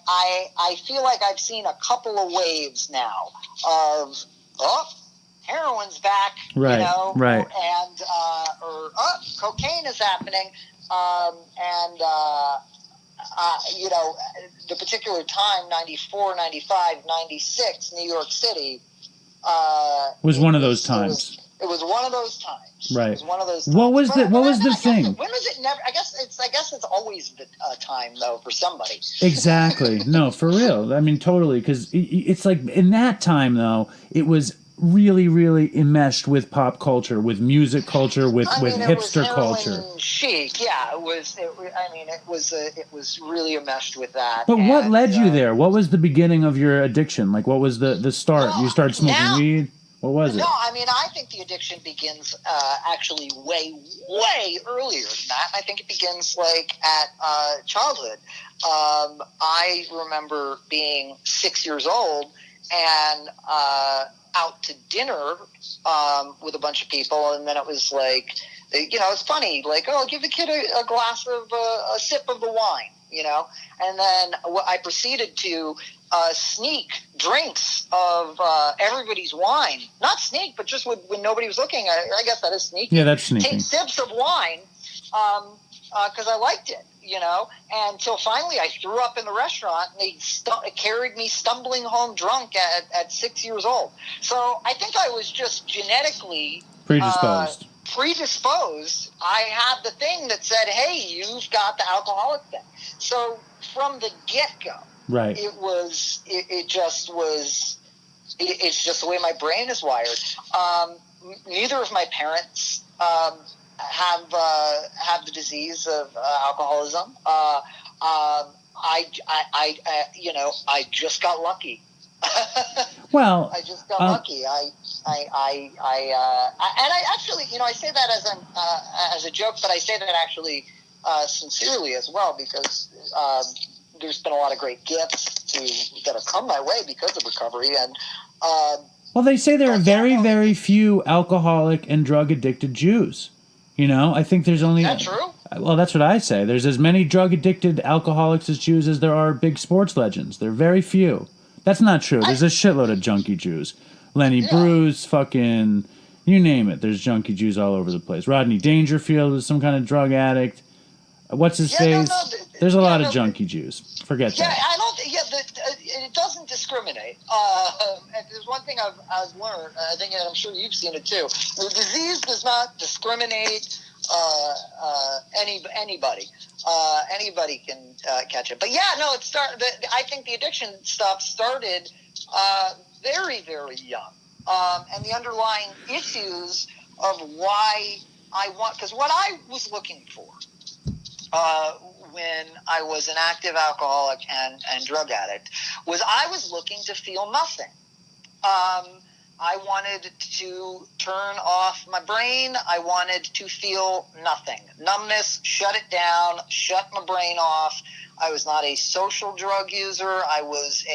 S5: I feel like I've seen a couple of waves now of heroin's back,
S2: right, right,
S5: and cocaine is happening, the particular time, 94, 95, 96, New York City,
S2: was one of those times.
S5: It was one of those times.
S2: Right.
S5: It was one of those times.
S2: What was the thing?
S5: When was it never? I guess it's always the time though for somebody.
S2: Exactly. No, for real. I mean, totally. Because it's like in that time though, it was really, really enmeshed with pop culture, with music culture, with hipster culture.
S5: Chic, yeah. It was really enmeshed with that.
S2: But what led you there? What was the beginning of your addiction? Like, what was the start? You started smoking weed. What was it?
S5: No, I think the addiction begins actually way, way earlier than that. I think it begins at childhood. I remember being 6 years old and out to dinner with a bunch of people, and then it was like, it's funny, like, give the kid a glass of a sip of the wine, and then I proceeded to sneak drinks of everybody's wine. Not sneak, but just when nobody was looking. I guess that is sneaking.
S2: Yeah, that's sneaking.
S5: Take sips of wine because I liked it, until finally I threw up in the restaurant and they carried me stumbling home drunk at 6 years old. So I think I was just genetically
S2: predisposed.
S5: I had the thing that said, hey, you've got the alcoholic thing. So from the get-go,
S2: right.
S5: It's just the way my brain is wired. Neither of my parents have the disease of alcoholism. I just got lucky.
S2: Well,
S5: I just got lucky. I actually, I say that as a joke, but I say that actually sincerely as well, because there's been a lot of great gifts that have come my way because of recovery. And
S2: well, they say there are very, very few alcoholic and drug addicted Jews. I think there's only.
S5: Is that true?
S2: Well, that's what I say. There's as many drug addicted alcoholics as Jews as there are big sports legends. There are very few. That's not true. There's a shitload of junkie Jews. Lenny Bruce, fucking, you name it. There's junkie Jews all over the place. Rodney Dangerfield is some kind of drug addict. What's his face? There's a lot of junkie Jews. Forget that.
S5: Yeah, I don't. Yeah, it doesn't discriminate. And there's one thing I've learned. I think, and I'm sure you've seen it too. The disease does not discriminate. Anybody. Anybody can catch it. But yeah, no. I think the addiction stuff started very, very young, and the underlying issues of why I want, because what I was looking for when I was an active alcoholic and drug addict was I was looking to feel nothing. I wanted to turn off my brain. I wanted to feel nothing. Numbness, shut it down, shut my brain off. I was not a social drug user. I was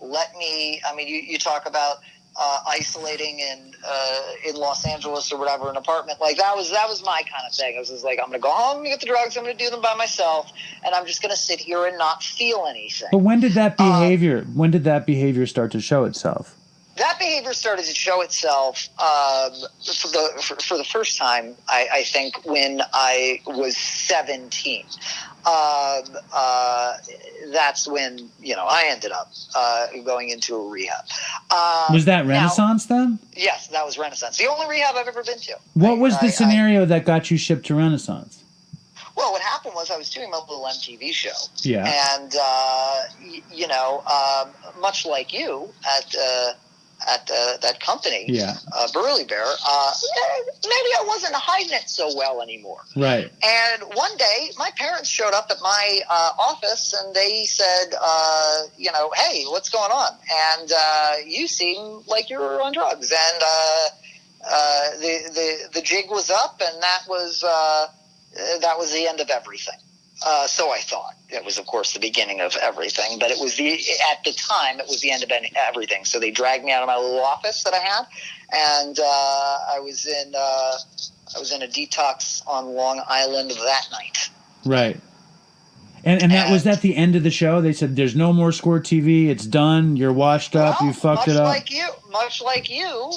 S5: you talk about isolating in Los Angeles or whatever, an apartment. Like that was my kind of thing. I was just like, I'm going to go home and get the drugs. I'm going to do them by myself. And I'm just going to sit here and not feel anything.
S2: But when did that behavior start to show itself?
S5: That behavior started to show itself for the first time, I think, when I was 17. That's when I ended up going into a rehab.
S2: Was that Renaissance then?
S5: Yes, that was Renaissance. The only rehab I've ever been to.
S2: What was the scenario that got you shipped to Renaissance?
S5: Well, no, what happened was I was doing my little MTV show.
S2: Yeah.
S5: And, much like you at that company, Burley Bear, maybe I wasn't hiding it so well anymore.
S2: Right.
S5: And one day, my parents showed up at my office, and they said, hey, what's going on? And you seem like you're on drugs. And the jig was up, and that was the end of everything. So I thought. It was, of course, the beginning of everything, but at the time, it was the end of everything. So they dragged me out of my little office that I had, and I was in a detox on Long Island that night.
S2: Right. And that was at the end of the show. They said, "There's no more Squirt TV. It's done. You're washed up. You fucked it up."
S5: Much like you,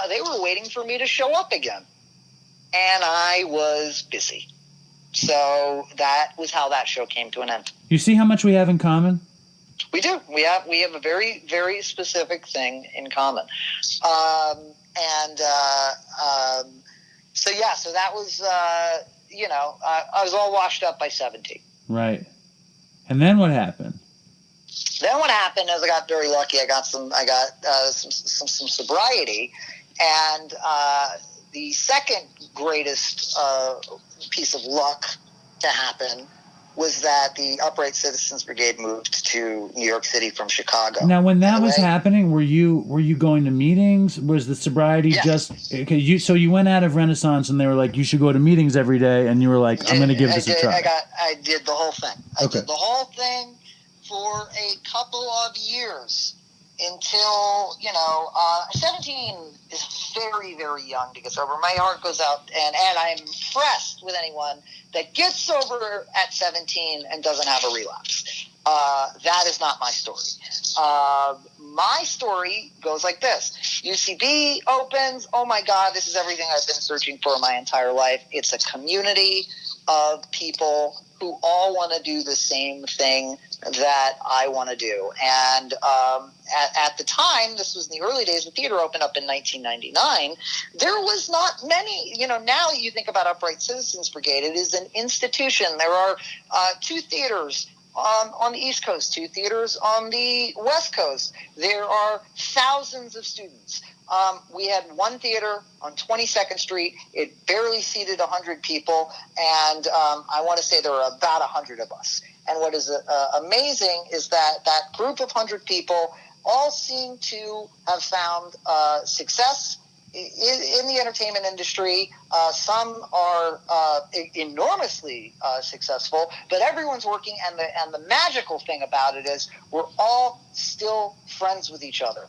S5: they were waiting for me to show up again, and I was busy. So that was how that show came to an end. You see how much we have in common? We do. We have a very, very specific thing in common. So that was, I was all washed up by 17. Right. And then what happened? Then what happened is I got very lucky. I got some sobriety, and the second greatest piece of luck to happen was that the Upright Citizens Brigade moved to New York City from Chicago. Now, when that was happening, were you going to meetings? Was the sobriety just so you went out of Renaissance and they were like, you should go to meetings every day, and you were like, I'm going to give this a try. I did the whole thing. I did the whole thing for a couple of years until 17 is very, very young to get sober. My heart goes out, and I'm impressed with anyone that gets sober at 17 and doesn't have a relapse. That is not my story. My story goes like this. UCB opens. Oh my God, this is everything I've been searching for my entire life. It's a community of people who all want to do the same thing that I want to do. And at the time, this was in the early days, the theater opened up in 1999. There was not many, now you think about Upright Citizens Brigade, it is an institution. There are 2 theaters on the East Coast, 2 theaters on the West Coast. There are thousands of students. We had one theater on 22nd Street. It barely seated 100 people, and I want to say there were about 100 of us. And what is amazing is that group of 100 people all seem to have found success in the entertainment industry. Some are enormously successsoul, but everyone's working, and the magical thing about it is we're all still friends with each other.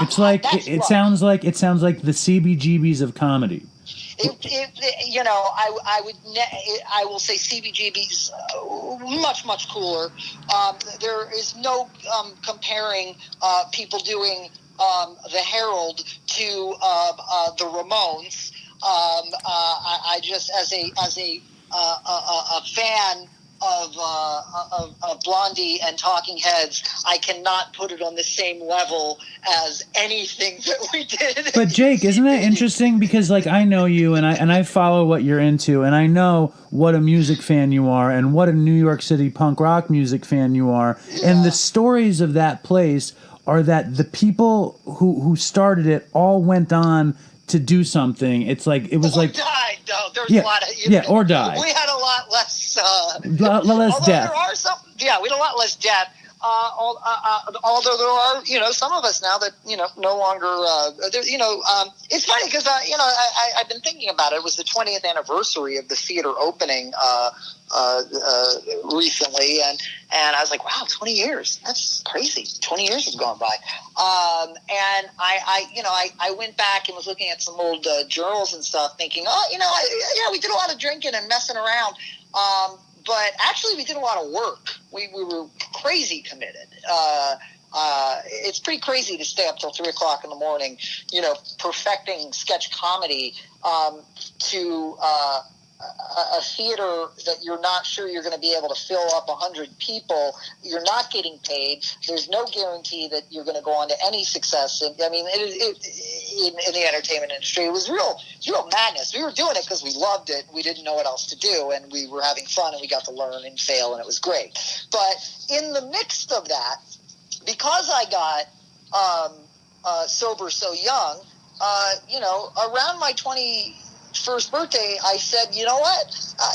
S5: It sounds like the CBGBs of comedy. I will say CBGB's much cooler. There is no comparing people doing the Herald to the Ramones. I just as a fan of Blondie and Talking Heads, I cannot put it on the same level as anything that we did. But Jake, isn't that interesting? Because I know you, and I follow what you're into, and I know what a music fan you are, and what a New York City punk rock music fan you are. Yeah. And the stories of that place are that the people who started it all went on to do something. It's like it was died. No, there's a lot of or died. We had a lot less less death. There are some. Yeah, we had a lot less death. Although there are, some of us now that no longer. It's funny because I've been thinking about it. It was the 20th anniversary of the theater opening recently, and I was like, wow, 20 years. That's crazy. 20 years have gone by. And I went back and was looking at some old journals and stuff, thinking, we did a lot of drinking and messing around. But actually, we did a lot of work. We were crazy committed. It's pretty crazy to stay up till 3 o'clock in the morning, perfecting sketch comedy to a theater that you're not sure you're going to be able to fill up 100 people. You're not getting paid. There's no guarantee that you're going to go on to any success. In the entertainment industry, it was real madness. We were doing it because we loved it. We didn't know what else to do, and we were having fun, and we got to learn and fail, and it was great. But in the midst of that, because I got sober so young, around my 21st birthday, I said, you know what?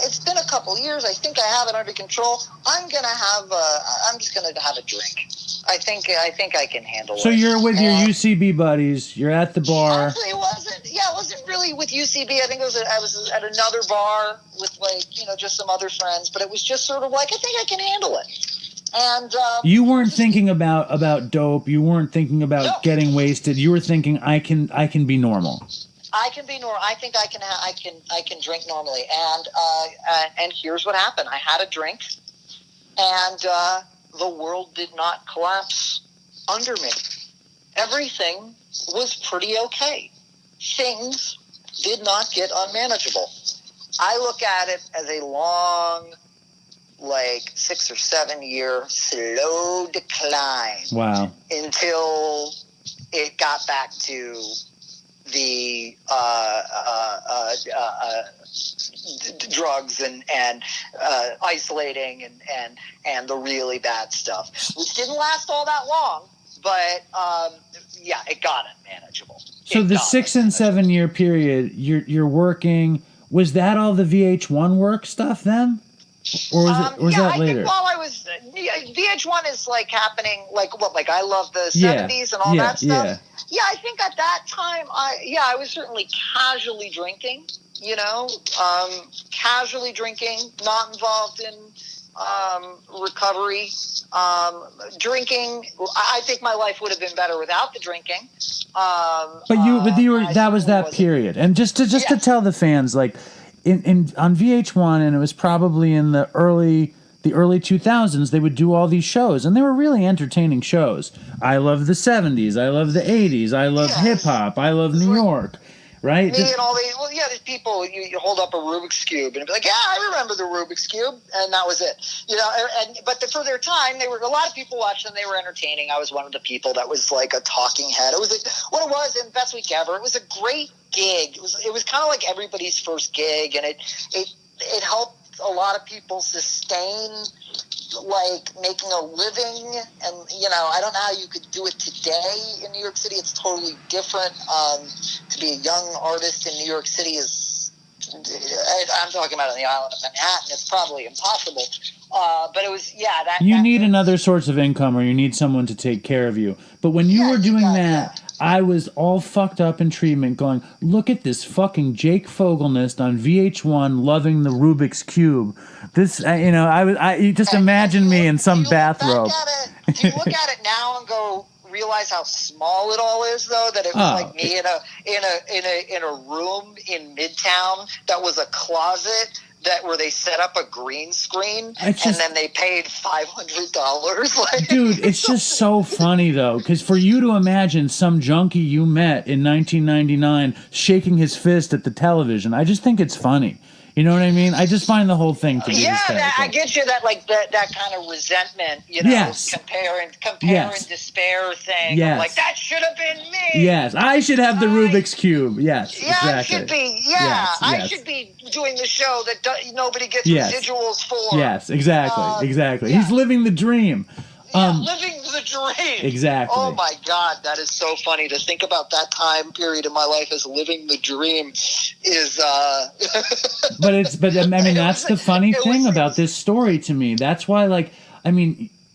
S5: It's been a couple years. I think I have it under control. I'm just gonna have a drink. I think I can handle it.
S2: So you're with your UCB buddies. You're at the bar.
S5: Actually, it wasn't really with UCB. I think I was at another bar with just some other friends. But it was just sort of like, I think I can handle it. And
S2: you weren't thinking about dope. You weren't thinking about getting wasted. You were thinking, I can be normal.
S5: I can be normal. I think I can drink normally. And here's what happened. I had a drink, and the world did not collapse under me. Everything was pretty okay. Things did not get unmanageable. I look at it as a long, 6 or 7 year slow decline.
S2: Wow.
S5: Until it got back to the drugs and isolating and the really bad stuff, which didn't last all that long, but it got unmanageable.
S2: So the 6 and 7 year period, you're working. Was that all the VH1 work stuff then? Or was that later?
S5: I think while I was VH1 is happening I love the 70s and all that stuff. Yeah, I think at that time I was certainly casually drinking, casually drinking, not involved in recovery. Drinking, I think my life would have been better without the drinking.
S2: That was that period. And just to tell the fans, on VH1, and it was probably in the early 2000s, they would do all these shows, and they were really entertaining shows. I love the 70s, I love the 80s, I love hip hop, I love New York, right?
S5: Me and all these, these people, you hold up a Rubik's Cube and be like, yeah, I remember the Rubik's Cube, and that was it. But for their time, a lot of people watched them, they were entertaining. I was one of the people that was like a talking head. It was what it was, and Best Week Ever. It was a great gig. It was kind of like everybody's first gig, and it helped a lot of people sustain making a living. And I don't know how you could do it today in New York City. It's totally different. To be a young artist in New York City I'm talking about on the island of Manhattan, it's probably impossible. But it was you
S2: need another source of income, or you need someone to take care of you. But when you were doing that, I was all fucked up in treatment going, look at this fucking Jake Fogelnest on VH1 loving the Rubik's Cube. This, you just imagine me in some bathrobe.
S5: Do you look at it now and realize how small it all is, though? That it was like me in a room in Midtown that was a closet where they set up a green screen and then they paid $500.
S2: Dude, it's just so funny though, because for you to imagine some junkie you met in 1999 shaking his fist at the television, I just think it's funny. You know what I mean? I just find the whole thing to be hysterical.
S5: I get you that that kind of resentment, compare and despair thing.
S2: Yes.
S5: That should have been me.
S2: Yes, I should have the Rubik's Cube. Yes,
S5: yeah,
S2: exactly.
S5: I should be. Yeah,
S2: yes.
S5: I should be doing the show that nobody gets residuals for.
S2: Yes, exactly. Yeah. He's living the dream.
S5: Living the dream.
S2: Exactly.
S5: Oh my God, that is so funny to think about that time period in my life as living the dream.
S2: That's the funny thing about this story to me. That's why,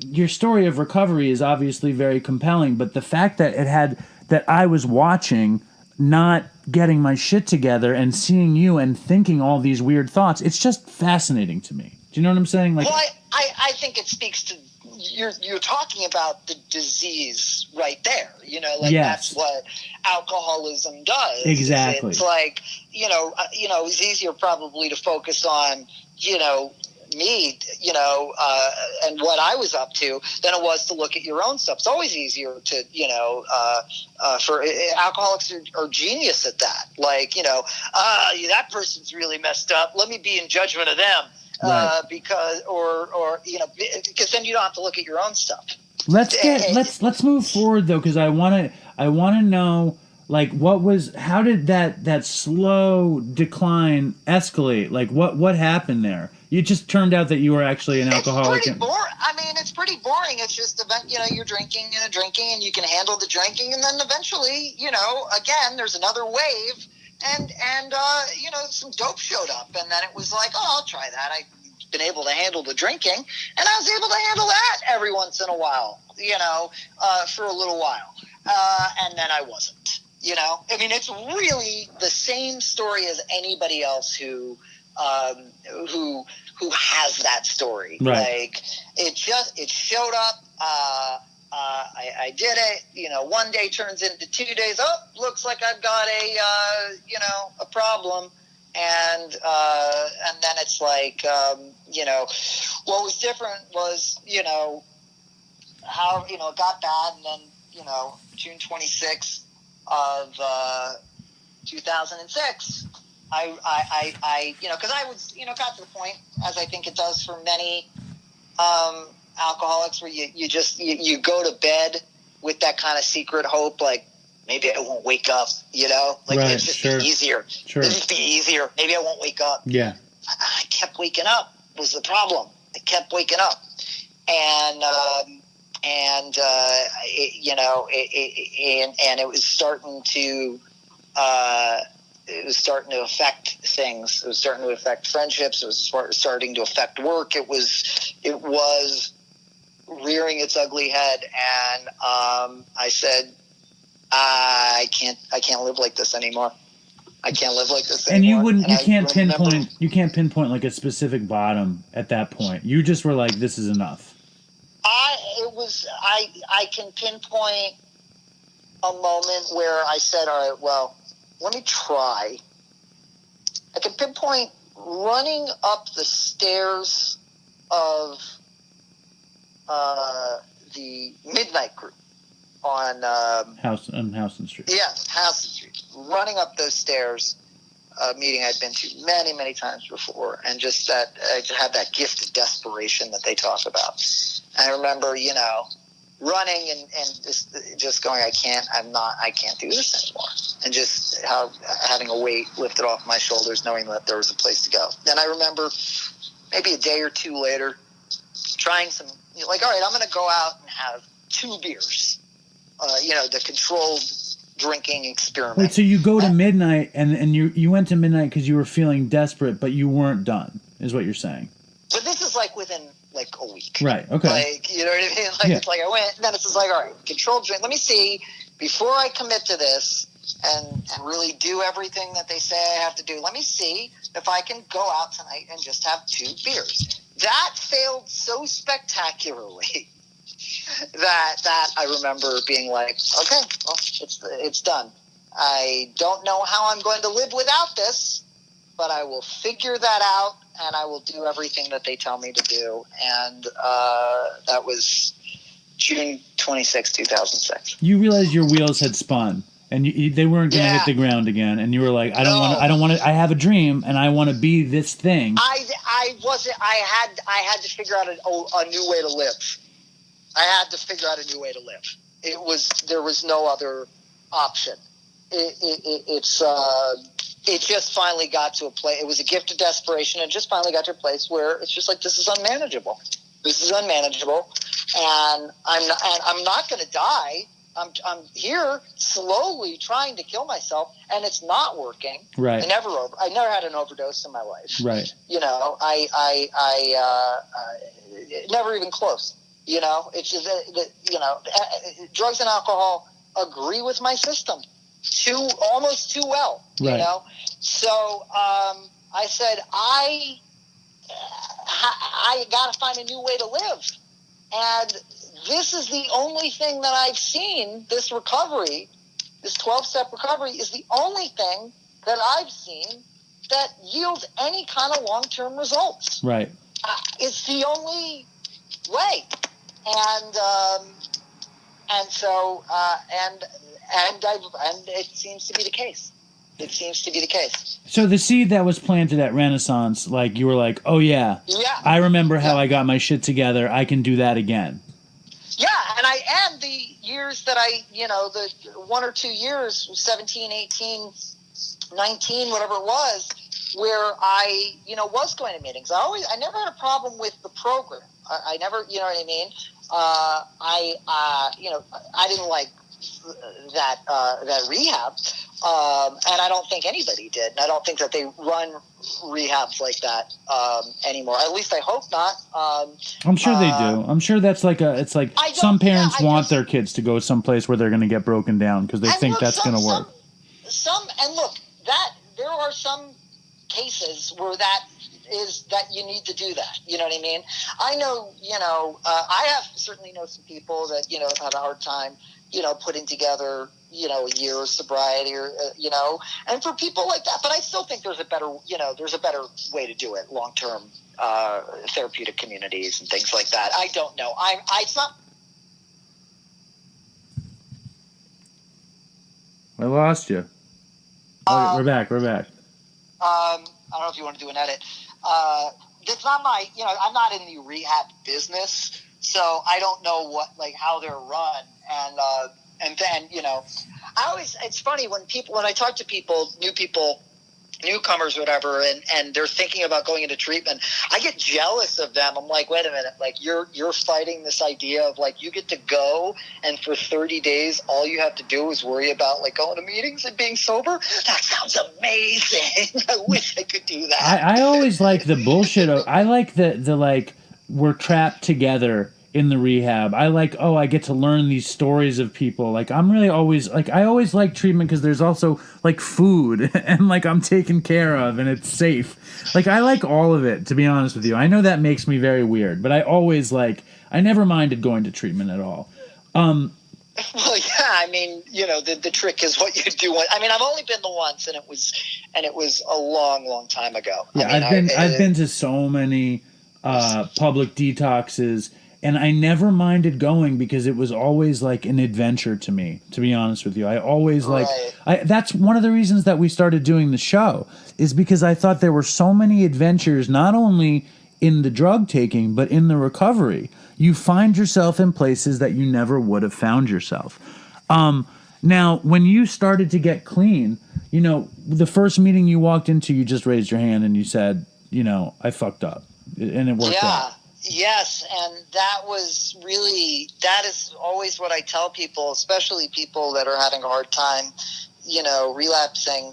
S2: your story of recovery is obviously very compelling, but the fact that I was watching, not getting my shit together, and seeing you and thinking all these weird thoughts, it's just fascinating to me. Do you know what I'm saying?
S5: I think it speaks to you're talking about the disease right there. That's what alcoholism does.
S2: Exactly.
S5: It's it's easier probably to focus on, me, and what I was up to than it was to look at your own stuff. It's always easier to, for alcoholics are genius at that. Like, that person's really messed up. Let me be in judgment of them.
S2: Right.
S5: Because then you don't have to look at your own stuff.
S2: Let's move forward though, because I want to know, like, how did that slow decline escalate? Like, what happened there? It just turned out that you were actually an alcoholic.
S5: It's pretty boring. I mean, it's pretty boring. It's just you're drinking and you can handle the drinking, and then eventually, again, there's another wave, and some dope showed up, and then it was like, oh, I'll try that. I've been able to handle the drinking, and I was able to handle that every once in a while, for a little while, and then I wasn't. I mean, it's really the same story as anybody else who has that story.
S2: Right.
S5: Like, it showed up. I did it. One day turns into 2 days. Oh, looks like I've got a problem. And then it's like, what was different was, how, it got bad. And then, June 26th of 2006, I because I was, got to the point, as I think it does for many alcoholics, where you go to bed with that kind of secret hope, like, maybe I won't wake up, like,
S2: right,
S5: it's just
S2: sure.
S5: be easier.
S2: Sure.
S5: It'll just be easier. Maybe I won't wake up.
S2: Yeah.
S5: I kept waking up was the problem. I kept waking up. And it was starting to, affect things. It was starting to affect friendships. It was starting to affect work. It was rearing its ugly head. And I said, I can't live like this anymore. I can't live like this anymore.
S2: And you can't pinpoint like a specific bottom at that point. You just were like, this is enough.
S5: I can pinpoint a moment where I said, all right, well, let me try. I can pinpoint running up the stairs of the Midnight Group on
S2: Houston Street.
S5: Yeah, Houston Street. Running up those stairs, a meeting I'd been to many, many times before, and just that I had that gift of desperation that they talk about. I remember, running and just going, I can't do this anymore. And just having a weight lifted off my shoulders, knowing that there was a place to go. Then I remember maybe a day or two later trying some, like, all right, I'm going to go out and have 2 beers, the controlled drinking experiment.
S2: Wait, so you go to midnight and you went to midnight because you were feeling desperate, but you weren't done, is what you're saying.
S5: But this is like within like a week.
S2: Right, okay.
S5: Like, you know what I mean? Like, yeah. It's like I went, and then it's just like, all right, controlled drink. Let me see, before I commit to this and really do everything that they say I have to do, let me see if I can go out tonight and just have 2 beers. That failed so spectacularly that I remember being like, okay, well, it's done. I don't know how I'm going to live without this, but I will figure that out, and I will do everything that they tell me to do. And that was June 26, 2006. You
S2: realized your wheels had spun, and they weren't going to hit the ground again, and you were like, I don't want to. I have a dream, and I want to be this thing.
S5: I had to figure out a new way to live. I had to figure out a new way to live. There was no other option. It just finally got to a place. It was a gift of desperation. It just finally got to a place where it's just like, this is unmanageable. This is unmanageable, and I'm not going to die. I'm here slowly trying to kill myself, and it's not working.
S2: Right.
S5: I never had an overdose in my life.
S2: Right.
S5: Never even close. It's just drugs and alcohol agree with my system almost too well.
S2: Right.
S5: So I said I got to find a new way to live, and this is the only thing that I've seen. This recovery, this 12-step recovery, is the only thing that I've seen that yields any kind of long-term results.
S2: Right.
S5: it's the only way. And so it seems to be the case. It seems to be the case.
S2: So the seed that was planted at Renaissance, like you were like, oh yeah, I remember how I got my shit together. I can do that again.
S5: Yeah, and the years that the 1 or 2 years, 17, 18, 19, whatever it was, where I, was going to meetings. I never had a problem with the program. I never, you know what I mean? I didn't like that rehab, and I don't think anybody did. And I don't think that they run rehabs like that anymore. At least I hope not.
S2: I'm sure they do. I'm sure that's it's like some parents want their kids to go someplace where they're going to get broken down because they think that's going to work.
S5: There are some cases where that you need to do that. You know what I mean? I know, I have certainly know some people that, have had a hard time, putting together, a year of sobriety or, and for people like that. But I still think there's a better way to do it, long-term therapeutic communities and things like that. I don't know. It's not.
S2: I lost you. We're back.
S5: I don't know if you want to do an edit. It's not I'm not in the rehab business, so I don't know how they're run. And then, it's funny when I talk to people, newcomers, whatever, and they're thinking about going into treatment, I get jealous of them. I'm like, wait a minute, you're fighting this idea of you get to go and for 30 days, all you have to do is worry about going to meetings and being sober. That sounds amazing. I wish I could do that.
S2: I always like the bullshit. I like the we're trapped together in the rehab. I I get to learn these stories of people. I'm really always I always like treatment because there's also food and I'm taken care of and it's safe. I like all of it, to be honest with you. I know that makes me very weird, but I always I never minded going to treatment at all.
S5: Well, yeah, I mean, the trick is what you do. I've only been the once, and it was a long, long time ago.
S2: Yeah, I've been to so many public detoxes. And I never minded going because it was always an adventure to me, to be honest with you. I always that's one of the reasons that we started doing the show, is because I thought there were so many adventures, not only in the drug taking, but in the recovery. You find yourself in places that you never would have found yourself. Now, when you started to get clean, the first meeting you walked into, you just raised your hand and you said, I fucked up. And it worked out.
S5: Yes, and that is always what I tell people, especially people that are having a hard time, relapsing.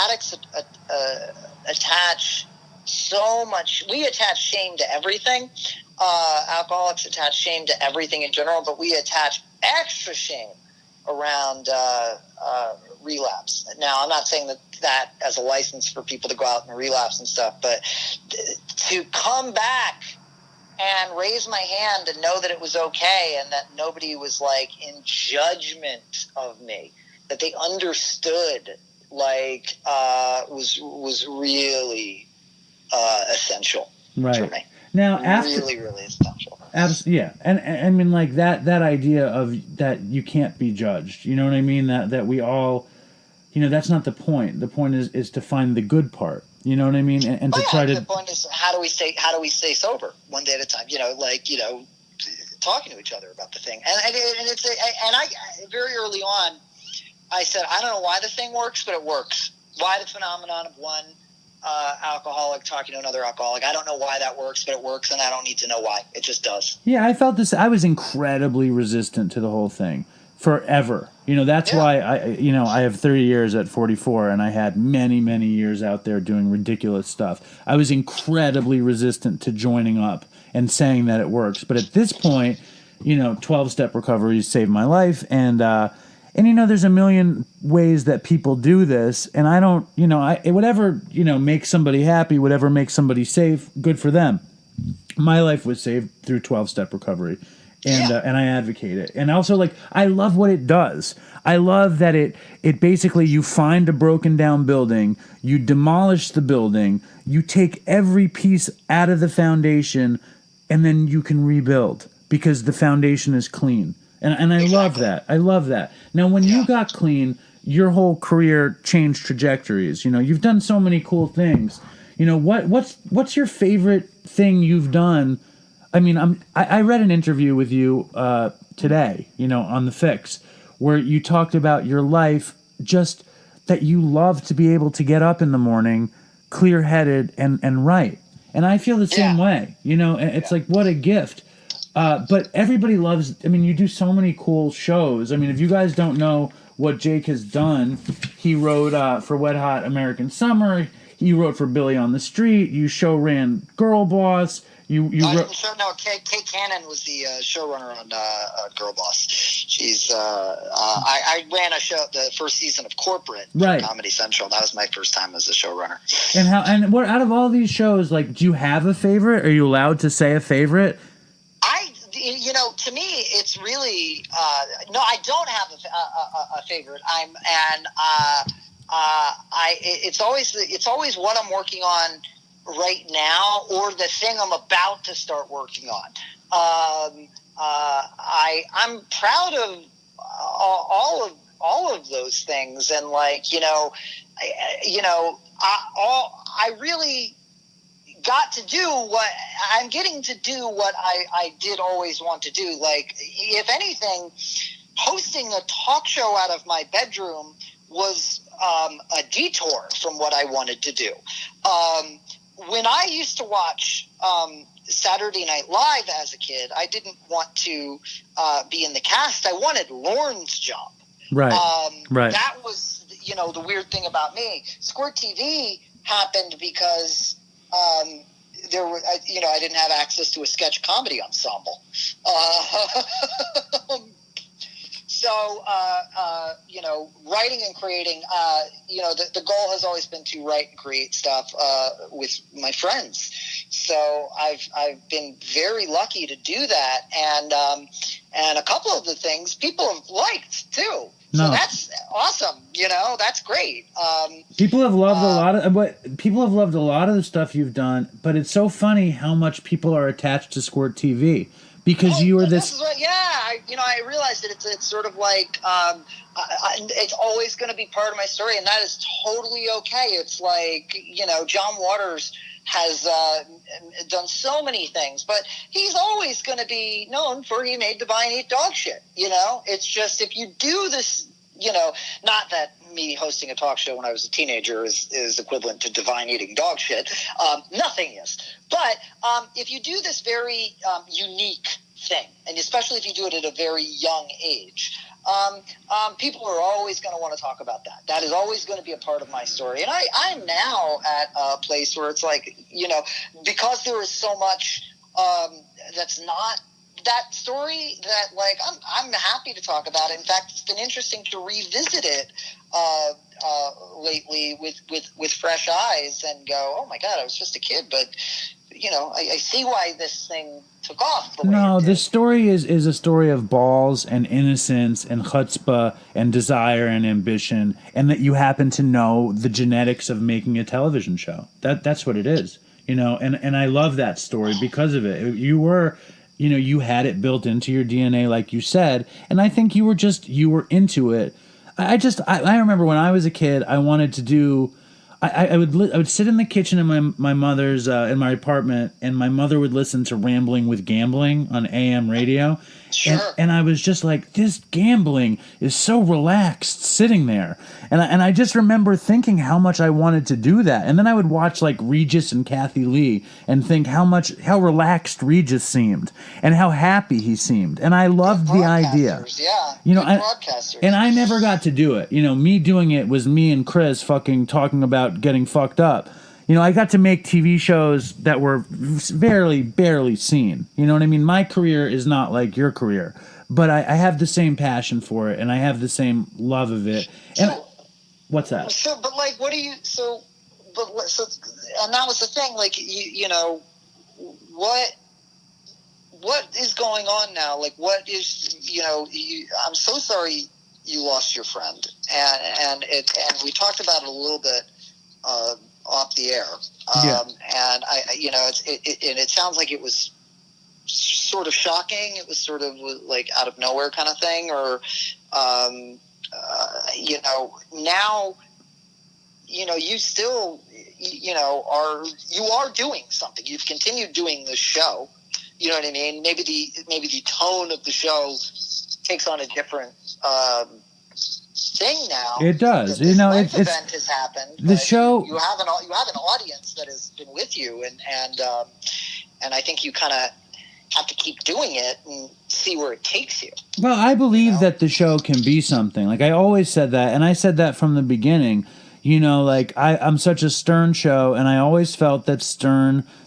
S5: Addicts attach so much. We attach shame to everything. Alcoholics attach shame to everything in general, but we attach extra shame around relapse. Now, I'm not saying that as a license for people to go out and relapse and stuff, but to come back and raise my hand and know that it was okay and that nobody was in judgment of me, that they understood was really essential for me.
S2: Now,
S5: really, really essential.
S2: Yeah, and I mean that idea of that you can't be judged. You know what I mean? That we all, that's not the point. The point is to find the good part. You know what I mean? And to try to.
S5: The point is how do we stay sober one day at a time? Talking to each other about the thing. And I very early on, I said, I don't know why the thing works, but it works. Why the phenomenon of one alcoholic talking to another alcoholic? I don't know why that works, but it works, and I don't need to know why. It just does.
S2: Yeah, I felt this. I was incredibly resistant to the whole thing forever. That's why I have 30 years at 44, and I had many, many years out there doing ridiculous stuff. I was incredibly resistant to joining up and saying that it works. But at this point, 12-step recovery saved my life, and there's a million ways that people do this, and I don't, whatever, makes somebody happy, whatever makes somebody safe, good for them. My life was saved through 12-step recovery. and I advocate it. And also, like, I love what it does. I love that it basically, you find a broken down building, you demolish the building, you take every piece out of the foundation, and then you can rebuild because the foundation is clean. And I love that. I love that. Now, when you got clean, your whole career changed trajectories. You know, you've done so many cool things. You know, what's your favorite thing you've done? I mean, I read an interview with you today, you know, on The Fix, where you talked about your life, just that you love to be able to get up in the morning, clear-headed and right. And I feel the same way, you know, it's like, what a gift. But everybody loves, I mean, you do so many cool shows. I mean, if you guys don't know what Jake has done, he wrote for Wet Hot American Summer, he wrote for Billy on the Street, you show ran Girl Boss,
S5: Kate Cannon was the showrunner on Girl Boss. She's I ran a show, the first season of Corporate for Comedy Central. That was my first time as a showrunner.
S2: And what out of all these shows, like, do you have a favorite? Are you allowed to say a favorite?
S5: You know, to me, it's really no. I don't have a favorite. It's always what I'm working on right now, or the thing I'm about to start working on. I'm proud of all of those things, and like, you know, I really got to do what I'm getting to do, what I did always want to do. Like, if anything, hosting a talk show out of my bedroom was a detour from what I wanted to do. When I used to watch Saturday Night Live as a kid, I didn't want to be in the cast. I wanted Lorne's job.
S2: Right.
S5: That was, you know, the weird thing about me. Squirt TV happened because there were, you know, I didn't have access to a sketch comedy ensemble. So, you know, writing and creating, you know, the goal has always been to write and create stuff with my friends. So I've been very lucky to do that, and a couple of the things people have liked too. So that's awesome. You know, that's great.
S2: People have loved a lot of the stuff you've done, but it's so funny how much people are attached to Squirt TV. Because you were this...
S5: I realized that it's sort of like, it's always going to be part of my story, and that is totally okay. It's like, you know, John Waters has done so many things, but he's always going to be known for he made Divine eat dog shit, you know? It's just, if you do this, you know, not that me hosting a talk show when I was a teenager is equivalent to Divine eating dog shit. Nothing is. But if you do this very unique thing, and especially if you do it at a very young age, people are always going to want to talk about that. That is always going to be a part of my story. And I'm now at a place where it's like, you know, because there is so much that's not that story, that like I'm happy to talk about it. In fact, it's been interesting to revisit it lately with fresh eyes and go, oh my God, I was just a kid, but you know, I see why this thing took off.
S2: The story is a story of balls and innocence and chutzpah and desire and ambition, and that you happen to know the genetics of making a television show. That's what it is, you know. And I love that story because of it. You were, you know, you had it built into your DNA, like you said, and I think you were into it. I remember when I was a kid, I wanted to do. I would sit in the kitchen in my mother's in my apartment, and my mother would listen to Rambling with Gambling on AM radio.
S5: Sure.
S2: And I was just like, this gambling is so relaxed sitting there. And I just remember thinking how much I wanted to do that. And then I would watch like Regis and Kathy Lee and think how relaxed Regis seemed and how happy he seemed. And I loved the idea.
S5: Yeah.
S2: You know,
S5: broadcasters.
S2: And I never got to do it. You know, me doing it was me and Chris fucking talking about getting fucked up. You know, I got to make TV shows that were barely seen. You know what I mean? My career is not like your career, but I have the same passion for it, and I have the same love of it. And what's that?
S5: So, but like, what do you? So, and that was the thing. Like, you know, what what is going on now? Like, what is, I'm so sorry you lost your friend. And we talked about it a little bit off the air. And it sounds like it was sort of shocking. It was sort of like out of nowhere kind of thing, or, now, you still, you are doing something. You've continued doing the show. You know what I mean? Maybe the tone of the show takes on a different thing now.
S2: It does.
S5: This event has happened.
S2: The show.
S5: You have an audience that has been with you, and I think you kind of have to keep doing it and see where it takes you.
S2: Well, I believe that the show can be something. Like, I always said that, and I said that from the beginning. I'm such a Stern show, and I always felt that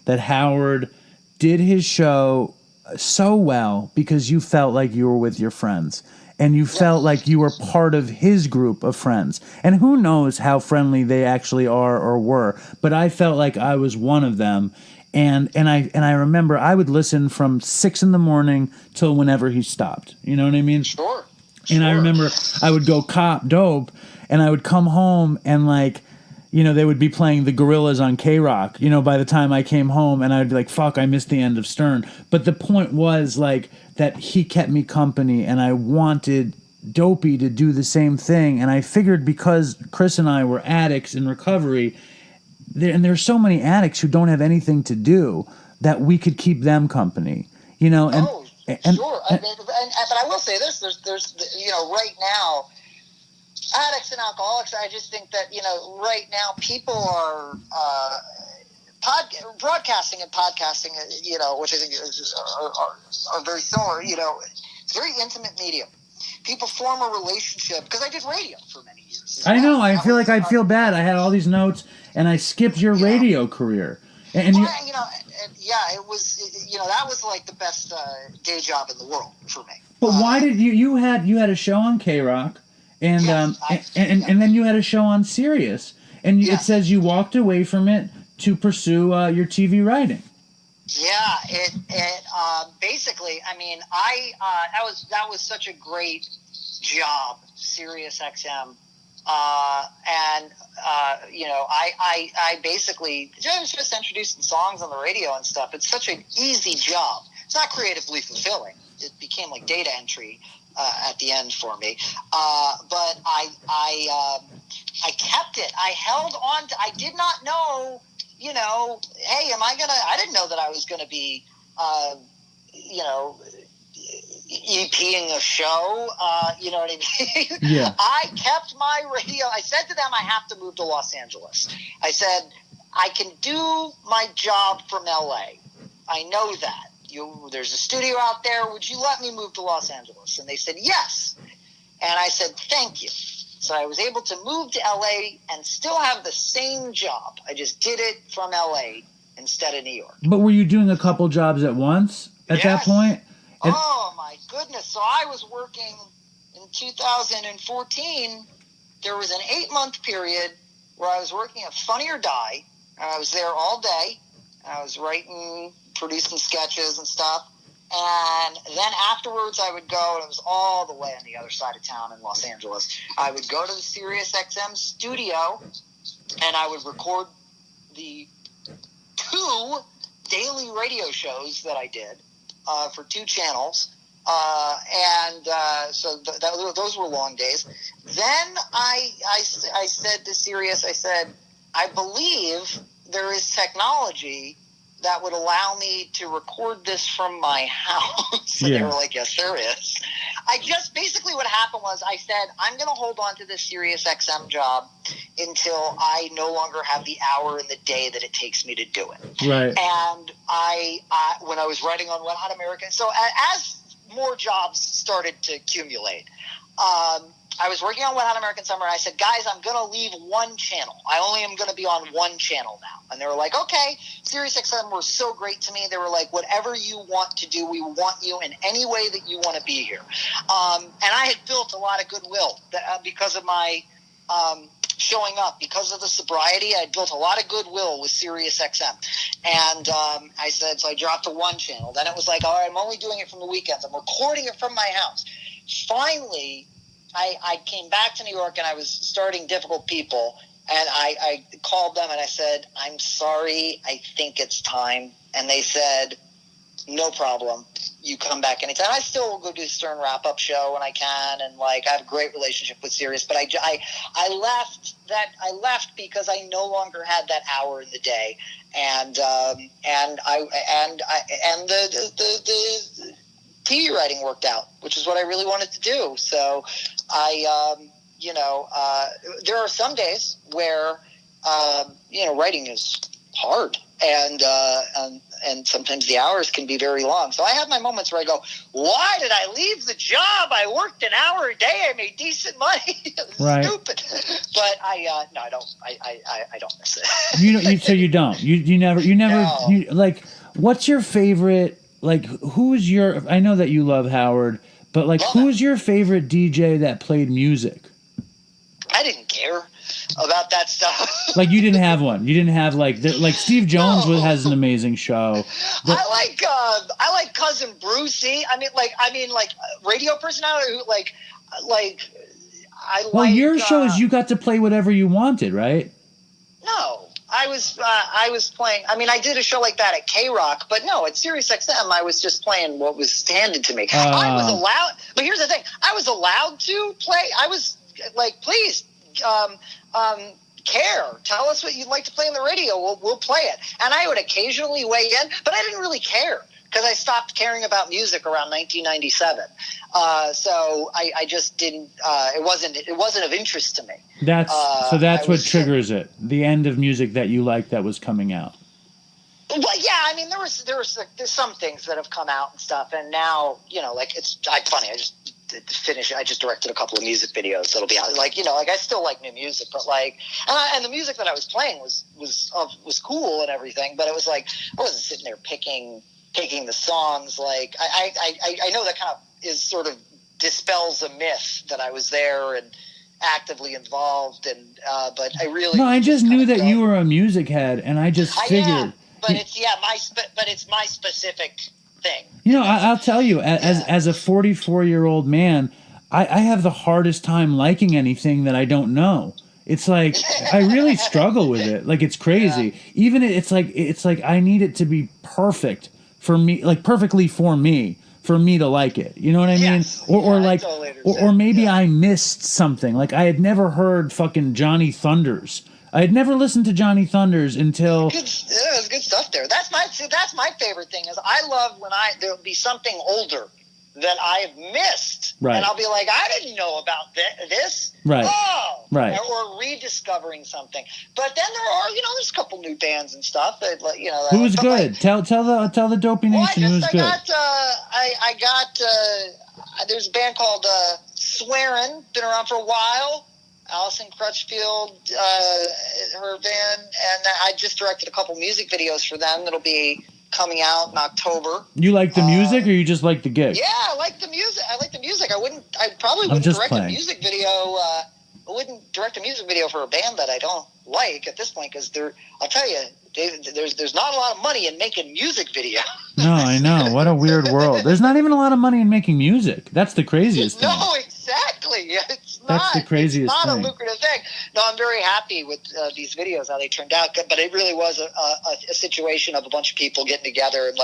S2: Howard did his show so well because you felt like you were with your friends. And you felt like you were part of his group of friends. And who knows how friendly they actually are or were. But I felt like I was one of them. And I remember I would listen from 6 a.m. till whenever he stopped. You know what I mean?
S5: Sure.
S2: And I remember I would go cop dope, and I would come home and they would be playing the Gorillaz on K-Rock, by the time I came home, and I'd be like, fuck, I missed the end of Stern. But the point was that he kept me company, and I wanted Dopey to do the same thing. And I figured because Chris and I were addicts in recovery, and there's so many addicts who don't have anything to do, that we could keep them company,
S5: sure. But I will say this, there's right now, addicts and alcoholics, I just think that, right now people are broadcasting and podcasting, which I think are very similar. It's a very intimate medium. People form a relationship, because I did radio for many years.
S2: I know. I feel like I'd feel bad. I had all these notes, and I skipped your radio career. And it was, that was like the best day job in the world for me. But why did you had a show on K-Rock, and then you had a show on Sirius, and it says you walked away from it to pursue your TV writing.
S5: Yeah, it basically, I mean, that was such a great job, Sirius XM. I basically was just introducing songs on the radio and stuff. It's such an easy job. It's not creatively fulfilling. It became like data entry at the end for me. But I kept it. I held on to. I did not know. Hey, I didn't know that I was gonna be, EPing a show, you know what I mean?
S2: Yeah.
S5: I kept my radio. I said to them, I have to move to Los Angeles. I said, I can do my job from LA. I know that. There's a studio out there. Would you let me move to Los Angeles? And they said, yes. And I said, thank you. So I was able to move to LA and still have the same job. I just did it from LA instead of New York.
S2: But were you doing a couple jobs at once at that point?
S5: Oh, my goodness. So I was working in 2014. There was an 8-month period where I was working at Funny or Die. And I was there all day. I was writing, producing sketches and stuff. And then afterwards I would go, and it was all the way on the other side of town in Los Angeles. I would go to the Sirius XM studio, and I would record the 2 daily radio shows that I did. For 2 channels, so those were long days. Then I said to Sirius, I said, I believe there is technology that would allow me to record this from my house. And they were like, yes, there is. Basically what happened was I said, I'm going to hold on to this Sirius XM job until I no longer have the hour in the day that it takes me to do it.
S2: Right.
S5: And I when I was writing on Wet Hot American, so as more jobs started to accumulate, I was working on Wet Hot American Summer, and I said, guys, I'm going to leave one channel. I only am going to be on one channel now. And they were like, okay. Sirius XM were so great to me. They were like, whatever you want to do, we want you in any way that you want to be here. And I had built a lot of goodwill because of my showing up because of the sobriety. I built a lot of goodwill with Sirius XM. And I said, so I dropped to one channel. Then it was like, all right, I'm only doing it from the weekends. I'm recording it from my house. Finally, I came back to New York and I was starting Difficult People. And I called them and I said, I'm sorry, I think it's time. And they said, no problem. You come back anytime. I still will go do the Stern wrap-up show when I can, and like I have a great relationship with Sirius. But I left because I no longer had that hour in the day, and the TV writing worked out, which is what I really wanted to do. So there are some days where writing is hard. And sometimes the hours can be very long. So I have my moments where I go, why did I leave the job? I worked an hour a day. I made decent money.
S2: Right.
S5: Stupid. But I don't. I don't miss it.
S2: So you don't. You never.
S5: No.
S2: Like, what's your favorite? Like, who's your? I know that you love Howard, but like, who's your favorite DJ that played music?
S5: I didn't care about that stuff.
S2: Like, you didn't have one. You didn't have like Steve Jones has an amazing show.
S5: I like Cousin Brucey. I mean radio personality who
S2: Well, your shows you got to play whatever you wanted, right?
S5: No. I was playing. I mean, I did a show like that at K-Rock, but no, at Sirius XM, I was just playing what was handed to me. I was allowed, but here's the thing: I was allowed to play. I was like, please, care. Tell us what you'd like to play on the radio. We'll play it. And I would occasionally weigh in, but I didn't really care because I stopped caring about music around 1997. So I just didn't. It wasn't of interest to me.
S2: That's what triggers it. The end of music that you liked that was coming out.
S5: Well, yeah. I mean, there's some things that have come out and stuff, and now it's funny. I just directed a couple of music videos that'll be out. I still like new music, but and the music that I was playing was cool and everything. But it was like I wasn't sitting there picking the songs. Like I know that kind of is sort of dispels a myth that I was there and actively involved. And but I really
S2: I just knew that you were a music head, and I just figured.
S5: But it's my specific thing.
S2: I'll tell you, as a 44-year-old man, I have the hardest time liking anything that I don't know. It's like I really struggle with it. Like, it's crazy. Yeah. Even it's like I need it to be perfect for me, like perfectly for me to like it. You know what I mean? Or maybe I missed something. Like, I had never heard fucking Johnny Thunders. I had never listened to Johnny Thunders until.
S5: There's good stuff there. That's my favorite thing. Is I love when there'll be something older that I've missed,
S2: right? And
S5: I'll be like, I didn't know about this,
S2: right?
S5: Oh,
S2: right.
S5: Or rediscovering something. But then there are, there's a couple new bands and stuff that,
S2: Who's good? Tell the Dopey Nation who's good.
S5: I got there's a band called Swearin', been around for a while. Allison Crutchfield, her band, and I just directed a couple music videos for them that'll be coming out in October. You like the music, or you just like the gig? Yeah, I like the music. I probably wouldn't direct a music video. I wouldn't direct a music video for a band that I don't like at this point, because I'll tell you, there's not a lot of money in making music videos. No, I know. What a weird world. There's not even a lot of money in making music. That's the craziest thing. No, exactly. That's the craziest thing. It's not a lucrative thing. No, I'm very happy with these videos, how they turned out. But it really was a situation of a bunch of people getting together and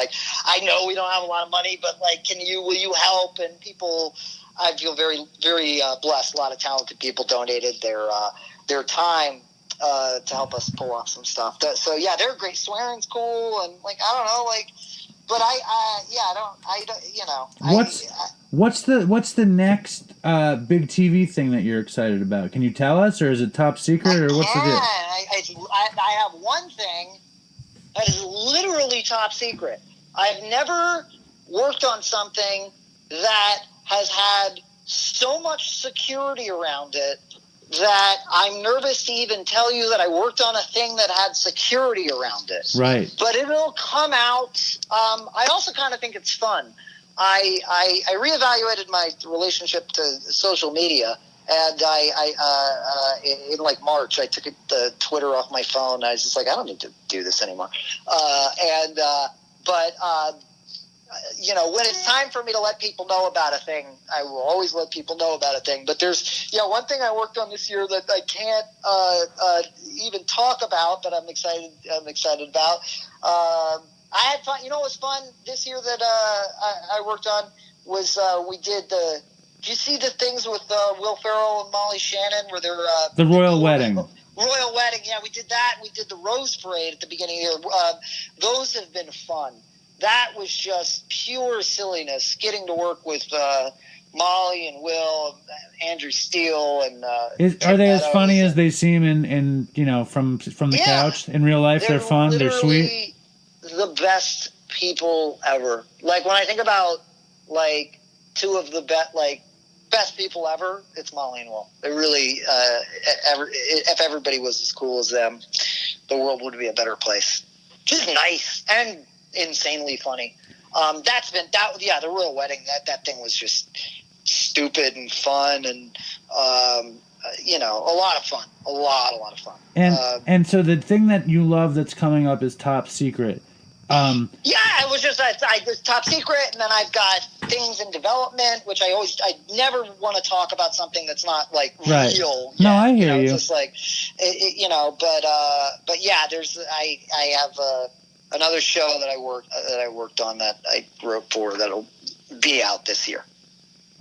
S5: I know we don't have a lot of money, but will you help? And people, I feel very, very blessed. A lot of talented people donated their time to help us pull off some stuff. So yeah, they're great. Swearing's cool, and I don't know, but what's the next big TV thing that you're excited about? Can you tell us, or is it top secret, or what's the deal? I have one thing that is literally top secret. I've never worked on something that has had so much security around it that I'm nervous to even tell you that I worked on a thing that had security around it. Right. But it'll come out. I also kind of think it's fun. I reevaluated my relationship to social media, And in like March, I took the Twitter off my phone. I was just like, I don't need to do this anymore. When it's time for me to let people know about a thing, I will always let people know about a thing. But there's, one thing I worked on this year that I can't even talk about, but I'm excited about. I had fun. You know what was fun this year that I worked on was we did the. Did you see the things with Will Ferrell and Molly Shannon where they're
S2: the royal wedding?
S5: Royal wedding, yeah, we did that. We did the Rose Parade at the beginning of the year. Those have been fun. That was just pure silliness. Getting to work with Molly and Will, Andrew Steele, and
S2: are they as funny as they seem in from the couch in real life? They're fun. They're sweet.
S5: The best people ever. Like when I think about like two of the best people ever, it's Molly and Will. They really, if everybody was as cool as them, the world would be a better place. Just nice and insanely funny. The royal wedding. That thing was just stupid and fun, and a lot of fun. A lot of fun.
S2: And so the thing that you love that's coming up is Top Secret.
S5: It was just this Top Secret, and then I've got things in development, which I never want to talk about something that's not like real.
S2: Yet. No, I hear you.
S5: It's just like, but yeah, I have another show that I worked on that I wrote for that'll be out this year.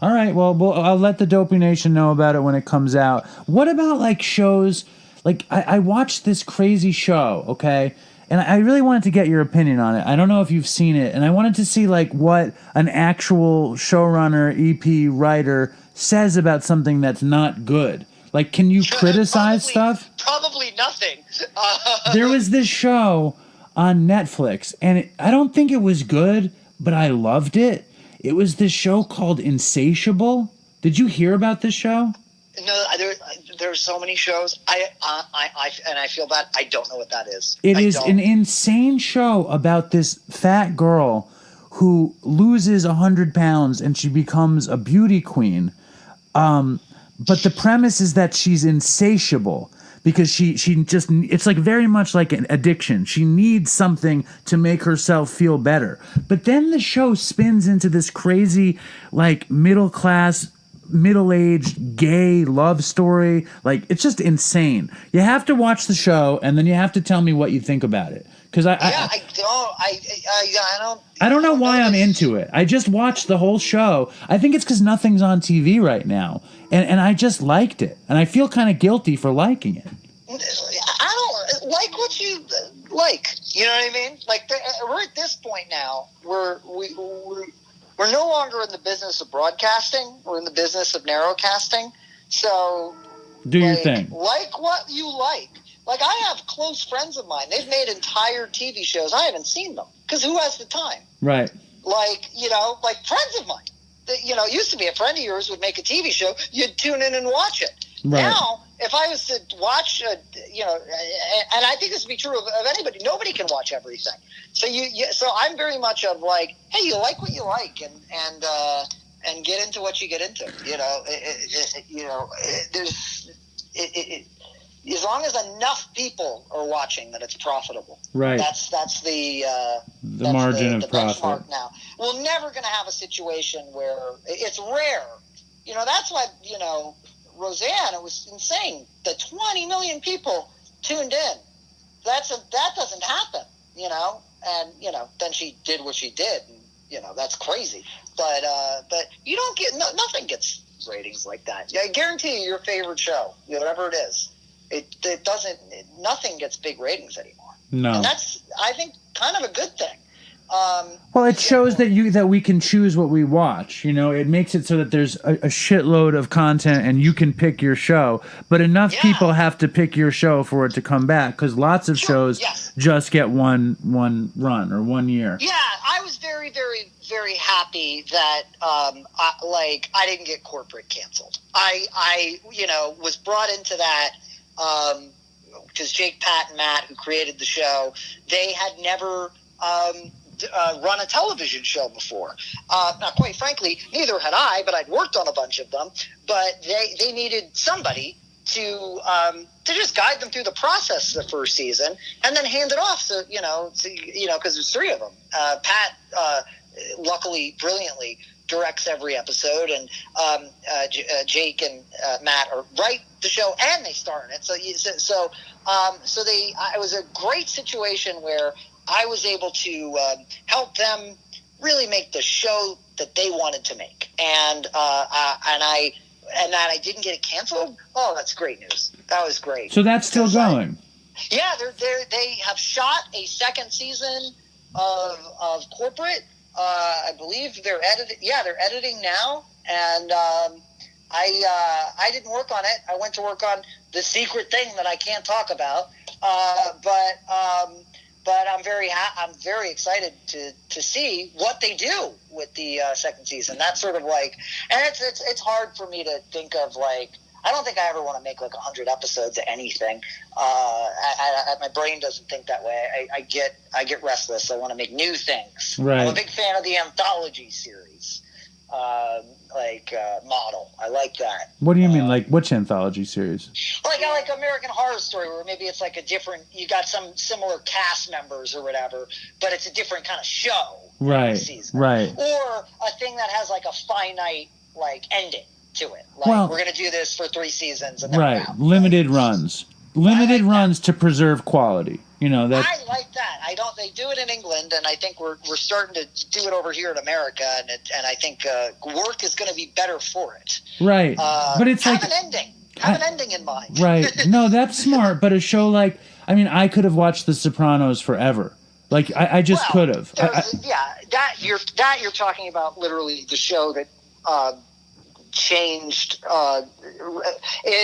S2: All right, well, I'll let the Dopey Nation know about it when it comes out. What about like shows? Like I watched this crazy show, okay? And I really wanted to get your opinion on it. I don't know if you've seen it. And I wanted to see like what an actual showrunner, EP, writer says about something that's not good. Like, can you criticize stuff?
S5: Probably nothing.
S2: There was this show on Netflix, and I don't think it was good, but I loved it. It was this show called Insatiable. Did you hear about this show?
S5: No, there's so many shows. I feel bad. I don't know what that is.
S2: It is an insane show about this fat girl who loses 100 pounds and she becomes a beauty queen. But the premise is that she's insatiable because she just, it's like very much like an addiction. She needs something to make herself feel better. But then the show spins into this crazy, like middle-aged gay love story. Like, it's just insane. You have to watch the show and then you have to tell me what you think about it. Because I don't know why I'm into it. I just watched the whole show. I think it's because nothing's on TV right now, and I just liked it, and I feel kind of guilty for liking it.
S5: I don't like what you like. You know what I mean? Like we're at this point now where we're no longer in the business of broadcasting. We're in the business of narrowcasting. So
S2: do your thing.
S5: Like what you like. Like, I have close friends of mine. They've made entire TV shows. I haven't seen them because who has the time?
S2: Right.
S5: Like, like friends of mine. That, it used to be a friend of yours would make a TV show. You'd tune in and watch it. Right. Now, if I was to watch, and I think this would be true of anybody. Nobody can watch everything. So so I'm very much of like, hey, you like what you like, and get into what you get into. As long as enough people are watching that it's profitable. Right. That's the
S2: margin of profit.
S5: Benchmark now. We're never going to have a situation where it's rare. That's why, Roseanne, it was insane. The 20 million people tuned in. That doesn't happen, and, then she did what she did. And, that's crazy. But you don't get, nothing gets ratings like that. I guarantee you your favorite show, whatever it is, it doesn't. Nothing gets big ratings anymore. No, and that's, I think, kind of a good thing.
S2: Well, it shows that we can choose what we watch. It makes it so that there's a shitload of content and you can pick your show. But enough people have to pick your show for it to come back, because lots of shows just get one run or 1 year.
S5: Yeah, I was very, very, very happy that I didn't get corporate canceled. I was brought into that. Because Jake, Pat, and Matt, who created the show, they had never run a television show before. Now, quite frankly, neither had I, but I'd worked on a bunch of them. But they needed somebody to just guide them through the process of the first season, and then hand it off. So because there's 3 of them. Pat, luckily, brilliantly directs every episode, and Jake and Matt write the show and they star in it. It was a great situation where I was able to help them really make the show that they wanted to make, and that I didn't get it canceled. Oh, that's great news. That was great.
S2: So that's still going.
S5: Yeah, they have shot a second season of Corporate. I believe they're editing. Yeah, they're editing now, and I didn't work on it. I went to work on the secret thing that I can't talk about. But I'm very excited to see what they do with the second season. That's sort of like, and it's hard for me to think of like. I don't think I ever want to make like 100 episodes of anything. My brain doesn't think that way. I get restless. I want to make new things.
S2: Right.
S5: I'm a big fan of the anthology series, model. I like that.
S2: What do you mean? Like which anthology series?
S5: Like American Horror Story, where maybe it's like a different. You got some similar cast members or whatever, but it's a different kind of show.
S2: Right.
S5: Season.
S2: Right.
S5: Or a thing that has like a finite ending to it. We're going to do this for 3 seasons. And then we're out.
S2: Limited runs. Limited runs to preserve quality. I
S5: like that. They do it in England, and I think we're starting to do it over here in America, and I think work is going to be better for it.
S2: Right. But it's
S5: have an ending. Have an ending in mind.
S2: Right. No, that's smart. But a show I could have watched The Sopranos forever. I just could have.
S5: That you're talking about literally the show that changed and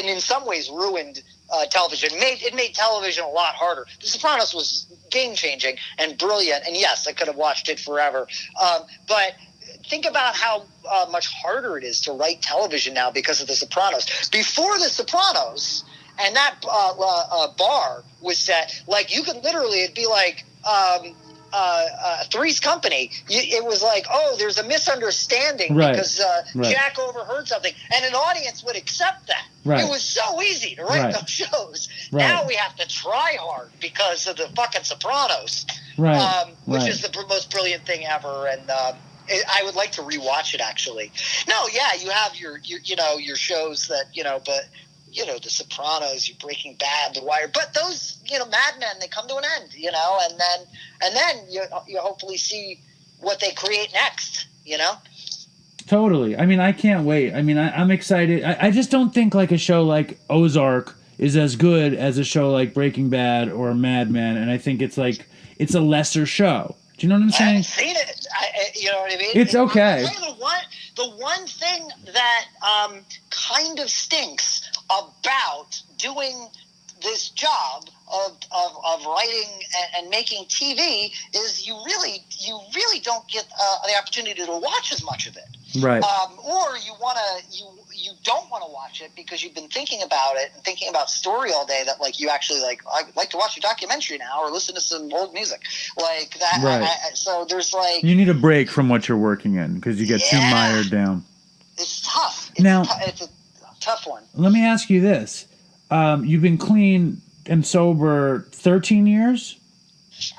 S5: in some ways ruined television. It made television a lot harder. The Sopranos was game changing and brilliant, and yes, I could have watched it forever. But think about how much harder it is to write television now because of The Sopranos. Before The Sopranos, and that bar was set, you could literally, it'd be like Three's Company. It was like, oh, there's a misunderstanding because Jack overheard something, and an audience would accept that. Right. It was so easy to write those shows. Right. Now we have to try hard because of the fucking Sopranos, which is the most brilliant thing ever. And I would like to rewatch it, actually. No, yeah, you have your shows that, but The Sopranos, your Breaking Bad, The Wire, but those, Mad Men, they come to an end, and then you hopefully see what they create next,
S2: Totally. I can't wait. I'm excited. I just don't think a show like Ozark is as good as a show like Breaking Bad or Mad Men, and I think it's it's a lesser show. Do you know what I'm saying?
S5: I haven't seen it. You know what I mean?
S2: It's okay.
S5: The one thing that kind of stinks about doing this job of writing and making TV is you really don't get the opportunity to watch as much of it.
S2: Right.
S5: Or you don't want to watch it because you've been thinking about it and thinking about story all day that you actually I'd like to watch a documentary now or listen to some old music like that.
S2: Right.
S5: So there's
S2: you need a break from what you're working in because you get too mired down.
S5: It's tough. It's a tough one.
S2: Let me ask you this. You've been clean and sober 13 years?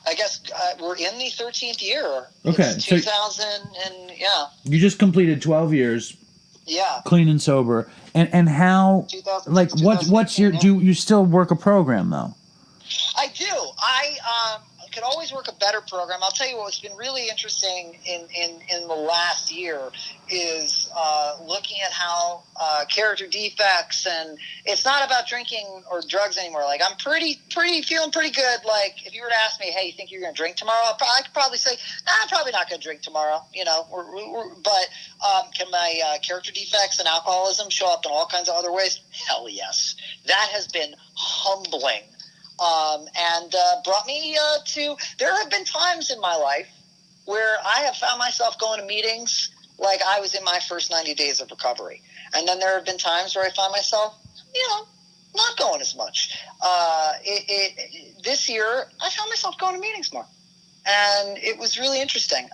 S5: I guess we're in the 13th year.
S2: Okay.
S5: It's 2000 and yeah.
S2: You just completed 12 years.
S5: Yeah.
S2: Clean and sober. And how, what's your, do you still work a program though?
S5: I do. I could always work a better program. I'll tell you what's been really interesting in the last year is looking at how character defects, and it's not about drinking or drugs anymore. I'm feeling pretty good. If you were to ask me, hey, you think you're going to drink tomorrow? I could probably say, I'm probably not going to drink tomorrow. But can my character defects and alcoholism show up in all kinds of other ways? Hell yes. That has been humbling. And brought me to, there have been times in my life where I have found myself going to meetings like I was in my first 90 days of recovery. And then there have been times where I find myself, not going as much. This year, I found myself going to meetings more. and it was really interesting.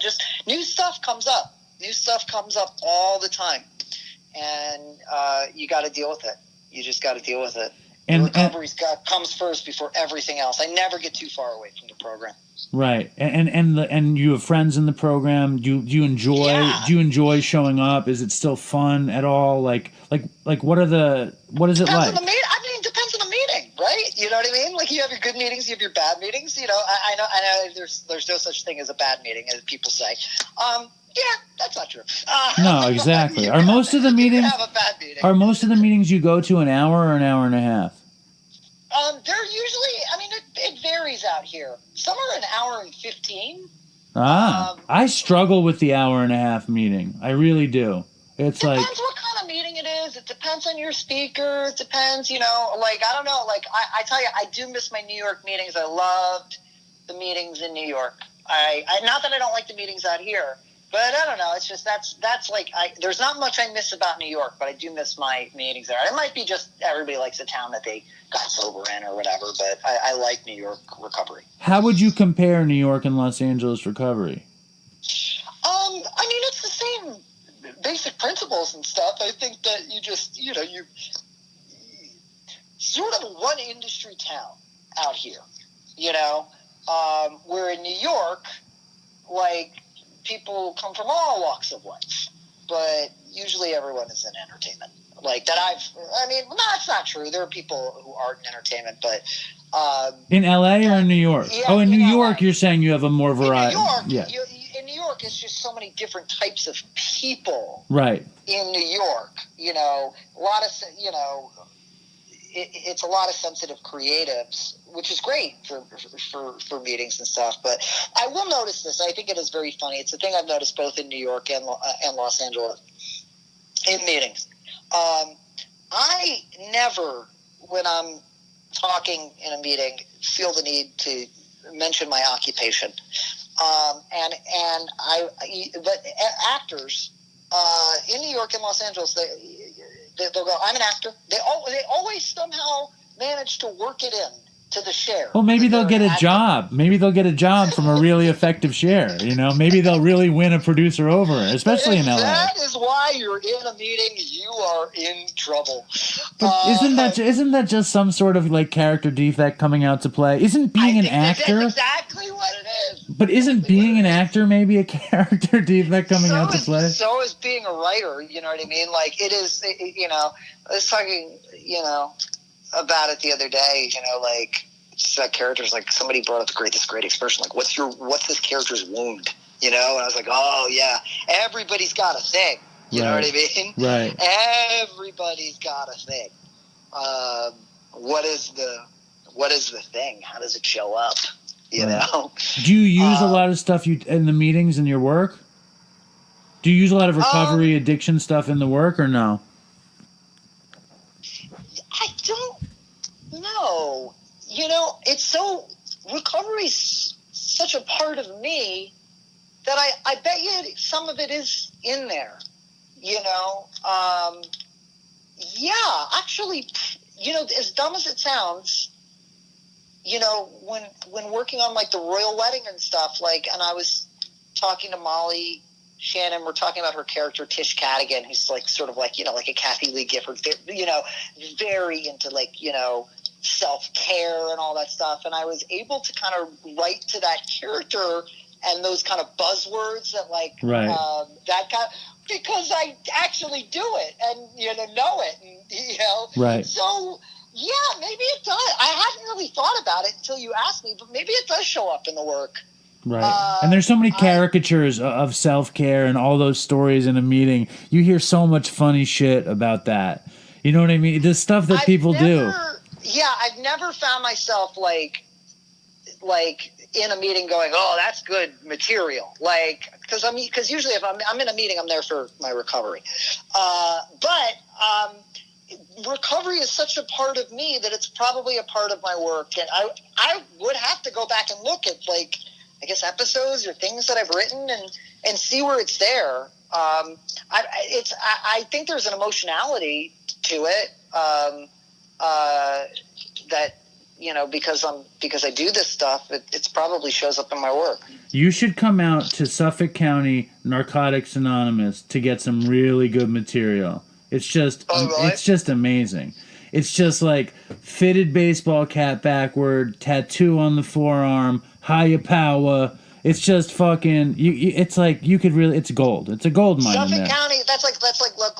S5: Just new stuff comes up. New stuff comes up all the time, and you got to deal with it. You just got to deal with it. And recovery comes first before everything else. I never get too far away from the program.
S2: Right, and you have friends in the program. Do you enjoy?
S5: Yeah.
S2: Do you enjoy showing up? Is it still fun at all? Like what is it
S5: Depends
S2: like?
S5: On the depends on the meeting, right? You know what I mean? Like you have your good meetings, you have your bad meetings. You know, I know. There's no such thing as a bad meeting, as people say. Yeah, that's not true.
S2: No, exactly. Are most of the meetings
S5: have a bad meeting?
S2: Are most of the meetings you go to an hour or an hour and a half?
S5: They're usually, it varies out here. Some are an hour and 15.
S2: I struggle with the hour and a half meeting. I really do. It's
S5: depends what kind of meeting it is. It depends on your speaker. It depends, I don't know. Like, I tell you, I do miss my New York meetings. I loved the meetings in New York. I not that I don't like the meetings out here, but I don't know. It's just that's like there's not much I miss about New York, but I do miss my meetings there. It might be just everybody likes the town that they got sober in or whatever, but I like New York recovery.
S2: How would you compare New York and Los Angeles recovery?
S5: It's the same basic principles and stuff. I think that you just you sort of one industry town out here. Where in New York, like, people come from all walks of life, but usually everyone is in entertainment. Like that that's not true. There are people who aren't in entertainment, but
S2: in LA or in New York?
S5: Yeah,
S2: in New
S5: LA.
S2: York, you're saying you have a more variety.
S5: In New York, it's just so many different types of people.
S2: Right.
S5: In New York, a lot of it's a lot of sensitive creatives, which is great for meetings and stuff. But I will notice this. I think it is very funny. It's a thing I've noticed both in New York and Los Angeles in meetings. I never, when I'm talking in a meeting, feel the need to mention my occupation. But actors in New York and Los Angeles, they'll go, I'm an actor. They always somehow manage to work it in to the share.
S2: Well, maybe they'll get a job. Maybe they'll get a job from a really effective share. Maybe they'll really win a producer over, especially in LA.
S5: That is why you're in a meeting. You are in trouble.
S2: But isn't that just some sort of like character defect coming out to play? Isn't being an actor?
S5: That's exactly what it is.
S2: But isn't being an actor maybe a character defect coming out to play?
S5: So is being a writer. You know what I mean? Like it is. I was talking. About it the other day, like just that character's like somebody brought up this great expression, like what's this character's wound, and I was like, oh yeah, everybody's got a thing, you know what I mean?
S2: Right.
S5: Everybody's got a thing. What is the thing? How does it show up? You know?
S2: Do you use a lot of stuff in the meetings in your work? Do you use a lot of recovery, addiction stuff in the work or no?
S5: I don't know. Recovery's such a part of me that I bet you some of it is in there. Actually, as dumb as it sounds, when working on like the royal wedding and stuff, and I was talking to Molly Shannon, we're talking about her character Tish Cadigan, who's like sort of like like a Kathy Lee Gifford, very into self-care and all that stuff, and I was able to kind of write to that character and those kind of buzzwords that that kind of, because I actually do it and know it, and
S2: right.
S5: So yeah, maybe it does. I hadn't really thought about it until you asked me, but maybe it does show up in the work.
S2: Right. And there's so many caricatures of self-care and all those stories in a meeting. You hear so much funny shit about that. You know what I mean? The stuff that people do.
S5: Yeah, I've never found myself like in a meeting going, oh, that's good material. Because usually if I'm in a meeting, I'm there for my recovery. But recovery is such a part of me that it's probably a part of my work. And I would have to go back and look at I guess episodes or things that I've written and see where it's there. I think there's an emotionality to it that because I do this stuff, it's probably shows up in my work.
S2: You should come out to Suffolk County Narcotics Anonymous to get some really good material. It's just it's just amazing. It's just like fitted baseball cap backward, tattoo on the forearm, higher power. It's just fucking. It's like you could really. It's gold. It's a gold mine.
S5: Suffolk County. That's like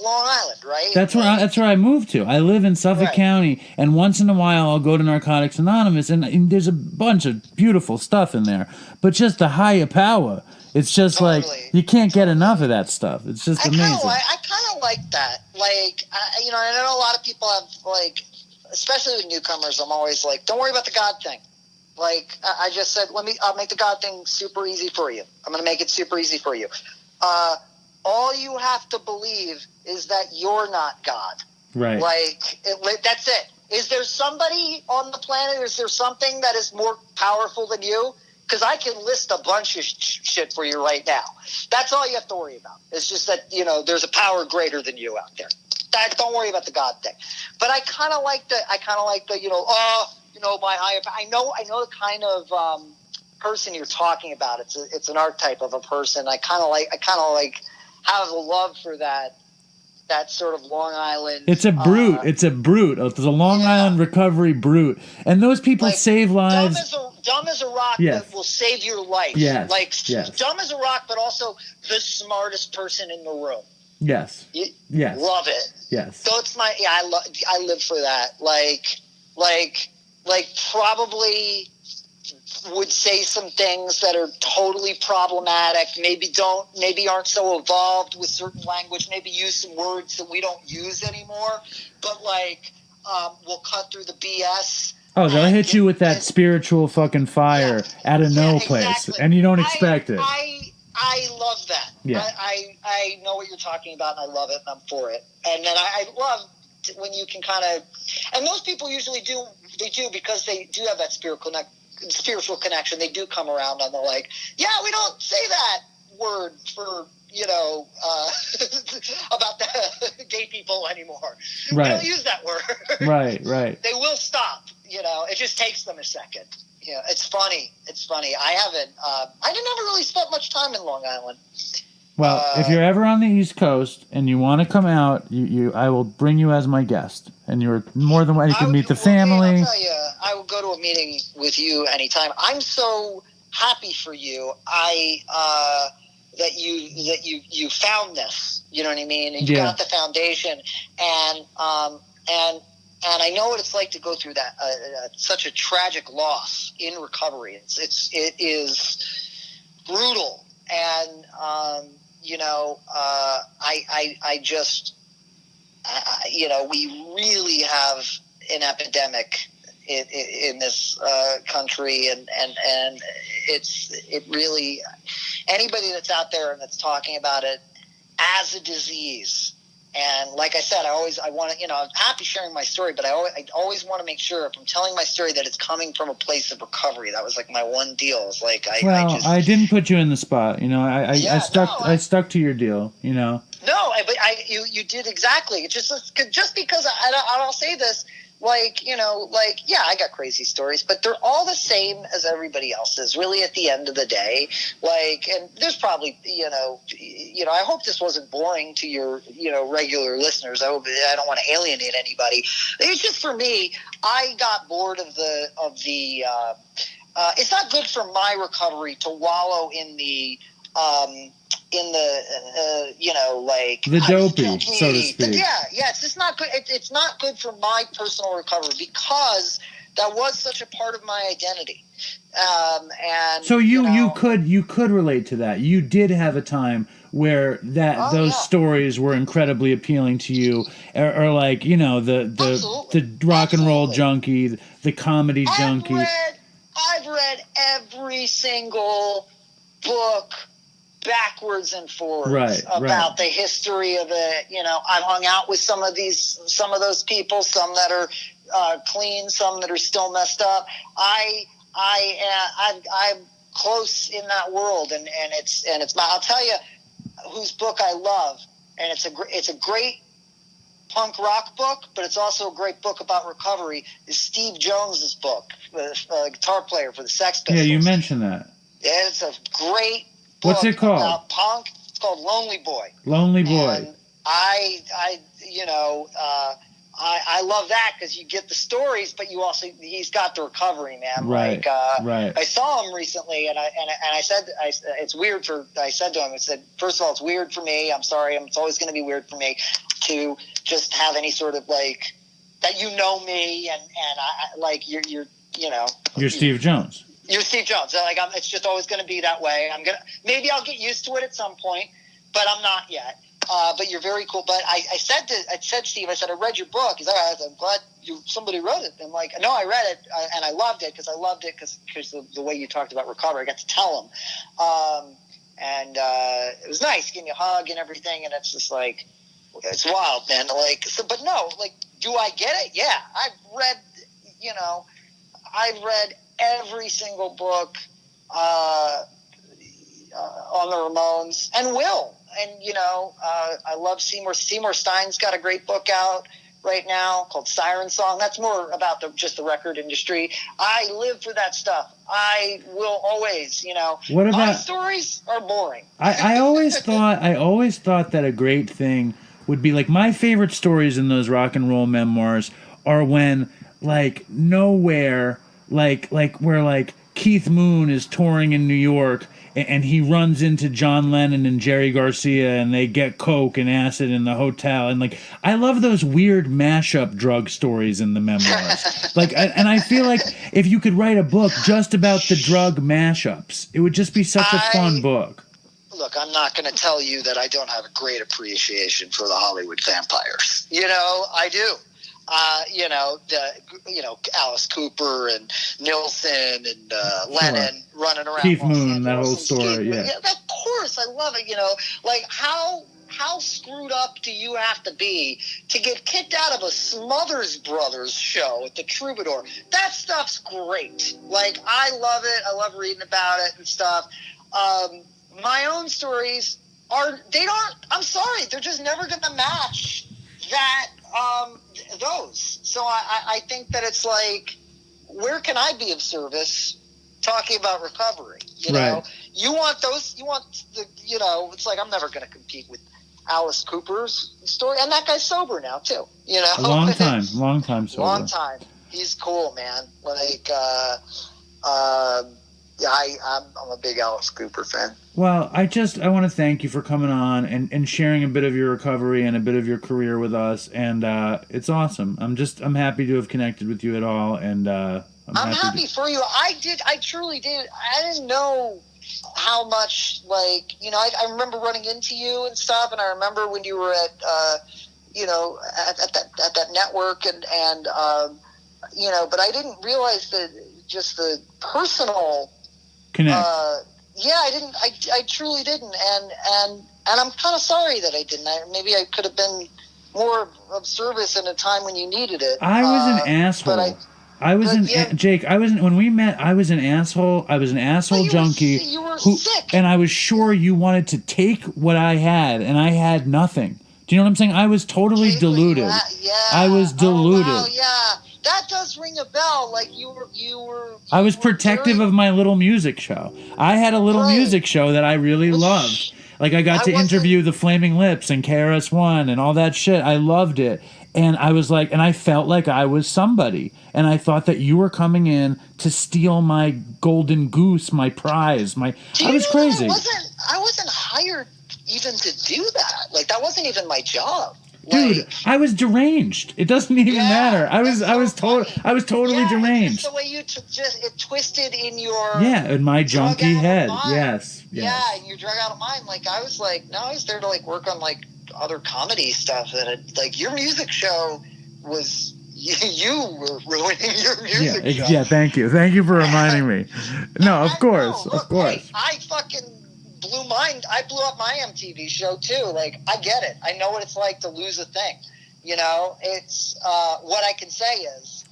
S5: Long Island, right?
S2: That's where I moved to. I live in Suffolk County, and once in a while I'll go to Narcotics Anonymous, and there's a bunch of beautiful stuff in there. But just the higher power. It's just like you can't get enough of that stuff. It's just amazing.
S5: I kind of like that. Like, I know a lot of people have, like, especially with newcomers, I'm always like, don't worry about the God thing. Like, I just said, I'll make the God thing super easy for you. I'm going to make it super easy for you. All you have to believe is that you're not God.
S2: Right.
S5: Like, that's it. Is there somebody on the planet, is there something that is more powerful than you? Because I can list a bunch of shit for you right now. That's all you have to worry about. It's just that, there's a power greater than you out there. Don't worry about the God thing. But I kind of like the, my higher. I know the kind of person you're talking about. It's an archetype of a person. I kind of like have a love for that sort of Long Island.
S2: It's a brute. It's a brute. It's a Long Island recovery brute. And those people save lives.
S5: Dumb as a rock that will save your life.
S2: Yes.
S5: Dumb as a rock, but also the smartest person in the room.
S2: Yes. Yes.
S5: Love it.
S2: Yes.
S5: So it's I live for that. Like probably would say some things that are totally problematic, maybe aren't so evolved with certain language, maybe use some words that we don't use anymore, but we'll cut through the BS.
S2: Oh, they'll hit you with that spiritual fucking fire out of no place, and you don't expect it.
S5: I love that.
S2: Yeah.
S5: I know what you're talking about, and I love it, and I'm for it. And then I love when you can kind of, and those people usually do because they do have that spiritual connection. They do come around and they're like, yeah, we don't say that word for about the gay people anymore.
S2: Right.
S5: We don't use that word.
S2: Right.
S5: They will stop. It just takes them a second. It's funny. I didn't ever really spend much time in Long Island.
S2: Well, if you're ever on the East Coast and you want to come out, I will bring you as my guest, and you're more than welcome. You can meet the family.
S5: I'll tell you, I will go to a meeting with you anytime. I'm so happy for you. That you found this. You know what I mean? And you got the foundation, and I know what it's like to go through that such a tragic loss in recovery. It is brutal, and we really have an epidemic in this country, and it really, anybody that's out there and that's talking about it as a disease. And like I said, I want to, I'm happy sharing my story, but I always want to make sure if I'm telling my story that it's coming from a place of recovery. That was like my one deal. It's like
S2: I didn't put you in the spot. I stuck to your deal.
S5: No, but you did exactly. It's just because I'll say this. I got crazy stories, but they're all the same as everybody else's, really, at the end of the day. And there's probably, I hope this wasn't boring to your, regular listeners. I don't want to alienate anybody. It's just, for me, I got bored of it's not good for my recovery to wallow in the
S2: dopey, so to speak.
S5: It's just not good. It's not good for my personal recovery because that was such a part of my identity. And
S2: so you could relate to that. You did have a time where those stories were incredibly appealing to you, or like the rock and roll junkie, the comedy junkie.
S5: I've read every single book backwards and forwards about the history of it. I've hung out with some of those people, some that are clean, some that are still messed up. I'm close in that world, and it's. I'll tell you whose book I love, and it's a great punk rock book, but it's also a great book about recovery, is Steve Jones's book, the guitar player for the Sex Pistols.
S2: Yeah, you mentioned that.
S5: It's a great book.
S2: What's it called?
S5: About punk. It's called Lonely Boy.
S2: Lonely Boy.
S5: And I love that because you get the stories, but you also, he's got the recovery, man.
S2: Right. Right.
S5: I saw him recently, and I said, it's weird I said to him, I said, first of all, it's weird for me. I'm sorry. It's always going to be weird for me to just have any sort of like, that you know me, and I like, you're
S2: Steve Jones.
S5: You're Steve Jones. Like, it's just always going to be that way. Maybe I'll get used to it at some point, but I'm not yet. But you're very cool. But I said to Steve, I said, I read your book. He's like, I'm glad somebody read it. I'm like, no, I read it, and I loved it because the way you talked about recovery, I got to tell him. And it was nice getting a hug and everything, and it's just like, it's wild, man. Like, so, but no, like, do I get it? Yeah. I've read every single book on the Ramones, and will. And, I love Seymour. Seymour Stein's got a great book out right now called Siren Song. That's more about just the record industry. I live for that stuff. I will always,
S2: What about,
S5: my stories are boring.
S2: I always thought that a great thing would be, like, my favorite stories in those rock and roll memoirs are when, like, nowhere, like where, like, Keith Moon is touring in New York, and he runs into John Lennon and Jerry Garcia, and they get coke and acid in the hotel. And, like, I love those weird mashup drug stories in the memoirs. And I feel like if you could write a book just about the drug mashups, it would just be such a fun book.
S5: Look, I'm not going to tell you that I don't have a great appreciation for the Hollywood vampires. I do. Alice Cooper and Nilsson and Lennon running around.
S2: Keith Moon, that whole story, yeah.
S5: Of course, I love it. Like how screwed up do you have to be to get kicked out of a Smothers Brothers show at the Troubadour? That stuff's great. Like, I love it. I love reading about it and stuff. My own stories I'm sorry, they're just never going to match that. Those. So I think that it's like, where can I be of service talking about recovery?
S2: Right.
S5: You want it's like, I'm never going to compete with Alice Cooper's story. And that guy's sober now too,
S2: A long time sober.
S5: Long time. He's cool, man. Like, I'm a big Alice Cooper fan.
S2: Well, I want to thank you for coming on and sharing a bit of your recovery and a bit of your career with us, and it's awesome. I'm happy to have connected with you at all, and I'm happy
S5: for you. I truly did. I didn't know how much, like, I remember running into you and stuff, and I remember when you were at that network, and but I didn't realize that just the personal
S2: connect.
S5: I truly didn't, and I'm kind of sorry that I didn't. Maybe I could have been more of service in a time when you needed it.
S2: I was an asshole. Jake. When we met, I was an asshole. I was an asshole junkie.
S5: You were sick,
S2: and I was sure you wanted to take what I had, and I had nothing. Do you know what I'm saying? I was totally deluded. I was deluded.
S5: Oh, wow, yeah. That does ring a bell. Like, you were.
S2: I was protective of my little music show. I had a little music show that I really loved. Like, I got to interview the Flaming Lips and KRS-One and all that shit. I loved it. And I was like, and I felt like I was somebody. And I thought that you were coming in to steal my golden goose, my prize. I was crazy.
S5: I wasn't hired even to do that. Like, that wasn't even my job.
S2: Dude, I was deranged. It doesn't even matter. I was totally deranged.
S5: Just the way you it twisted in your
S2: in my junkie head. Yes.
S5: Yeah, and you drug out of mine. Like, I was like, no, I was there to, like, work on, like, other comedy stuff. That like, your music show was you were ruining your music show.
S2: Yeah. Thank you for reminding me. No, of course.
S5: Hey, I fucking I blew up my MTV show too. Like, I get it. I know what it's like to lose a thing. It's what I can say is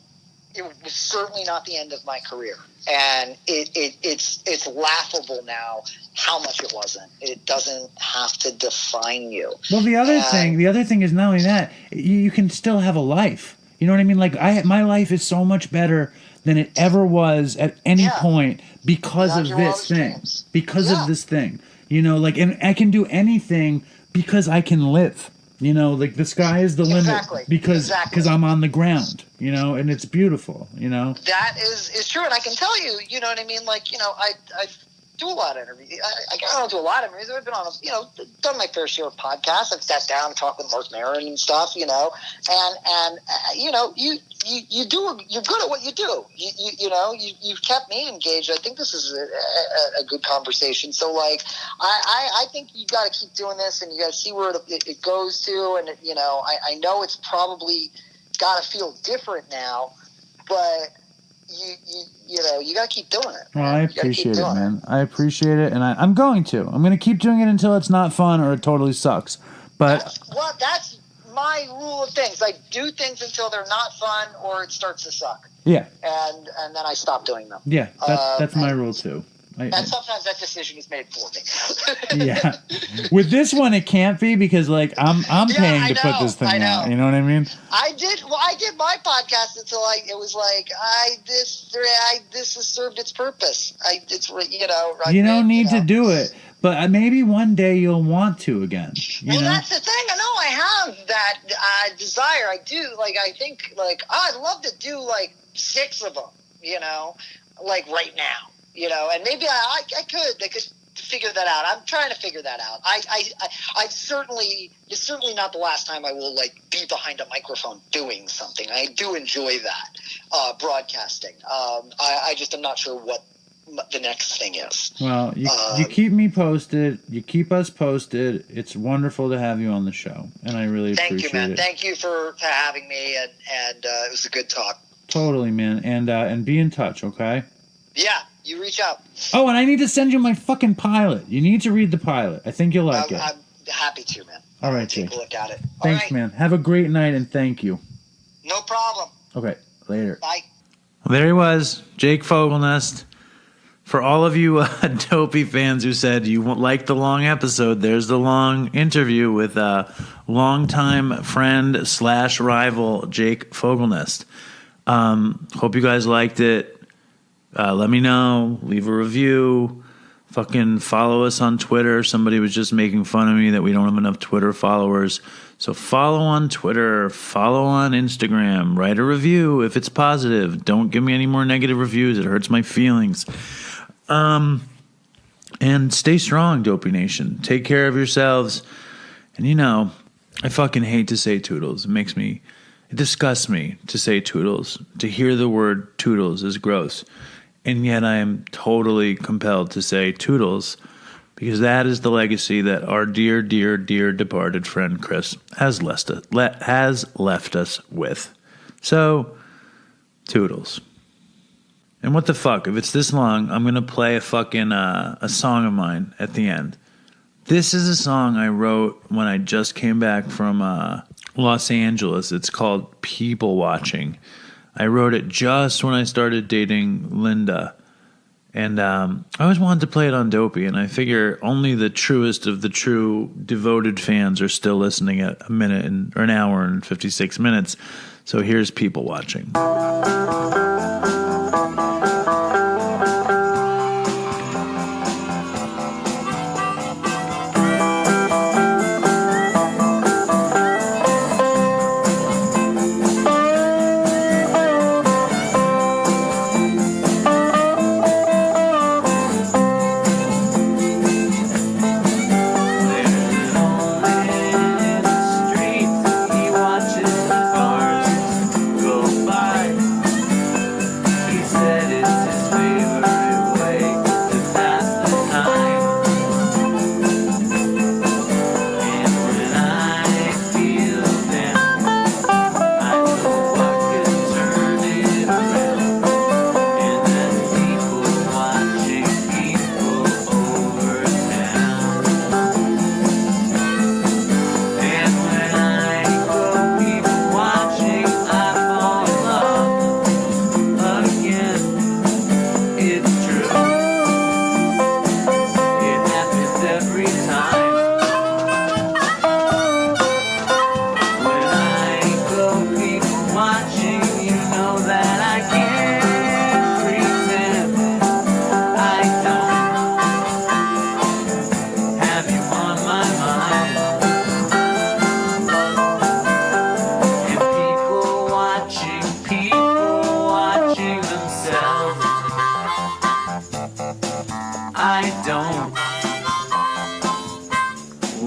S5: it was certainly not the end of my career, and it's laughable now how much it wasn't. It doesn't have to define you.
S2: Well, the other thing is not only that, you can still have a life. You know what I mean? Like my life is so much better than it ever was at any point because of this thing. Because of this thing. You know, like, and I can do anything because I can live. You know, like the sky is the limit because I'm on the ground, you know, and it's beautiful, you know.
S5: That is true, and I can tell you, you know what I mean? Like, you know, I do a lot of interviews. I don't do a lot of interviews. I've been on, done my fair share of podcasts. I've sat down and talked with Mark Maron and stuff, you know, and you know, you're good at what you do. You've kept me engaged. I think this is a good conversation. So, like, I think you got to keep doing this, and you got to see where it goes to. And, you know, I know it's probably got to feel different now, but you got to keep doing it.
S2: Well, I appreciate it, man. I appreciate it, and I'm going to. I'm going to keep doing it until it's not fun or it totally sucks. But
S5: that's my rule of things. I do things until they're not fun or it starts to suck.
S2: Yeah.
S5: And then I stop doing them.
S2: Yeah, that's my rule too.
S5: And sometimes that decision is made for me.
S2: Yeah. With this one, it can't be because, like, I'm paying to put this thing out. You know what I mean?
S5: I did my podcast until it was like this has served its purpose. You
S2: don't need to do it, but maybe one day you'll want to again. You know?
S5: That's the thing. I know I have that desire. I do. Like, I think, like, I'd love to do like 6 of them. You know, like right now. You know, and maybe I could figure that out. I'm trying to figure that out. It's certainly not the last time I will, like, be behind a microphone doing something. I do enjoy that, broadcasting. I just am not sure what the next thing is.
S2: Well, you keep me posted. You keep us posted. It's wonderful to have you on the show, and I really appreciate it.
S5: Thank you, man. Thank you for having me, and it was a good talk.
S2: Totally, man. And be in touch, okay?
S5: Yeah. You reach out.
S2: Oh, and I need to send you my fucking pilot. You need to read the pilot. I think you'll like it.
S5: I'm happy to, man.
S2: All right,
S5: Jake.
S2: Jake.
S5: Take a look at it.
S2: Thanks,
S5: right.
S2: man. Have a great night, and thank you.
S5: No problem.
S2: Okay, later.
S5: Bye.
S2: Well, there he was, Jake Fogelnest. For all of you Dopey fans who said you liked the long episode, there's the long interview with longtime friend / rival Jake Fogelnest. Hope you guys liked it. Let me know. Leave a review. Fucking follow us on Twitter. Somebody was just making fun of me that we don't have enough Twitter followers. So follow on Twitter. Follow on Instagram. Write a review if it's positive. Don't give me any more negative reviews. It hurts my feelings. And stay strong, Dopey Nation. Take care of yourselves. And, you know, I fucking hate to say toodles. It disgusts me to say toodles. To hear the word toodles is gross. And yet I am totally compelled to say toodles because that is the legacy that our dear, dear, dear departed friend Chris has left us with. So, toodles. And what the fuck? If it's this long, I'm going to play a fucking a song of mine at the end. This is a song I wrote when I just came back from Los Angeles. It's called People Watching. I wrote it just when I started dating Linda. And I always wanted to play it on Dopey, and I figure only the truest of the true devoted fans are still listening at a minute or an hour and 56 minutes. So here's People Watching.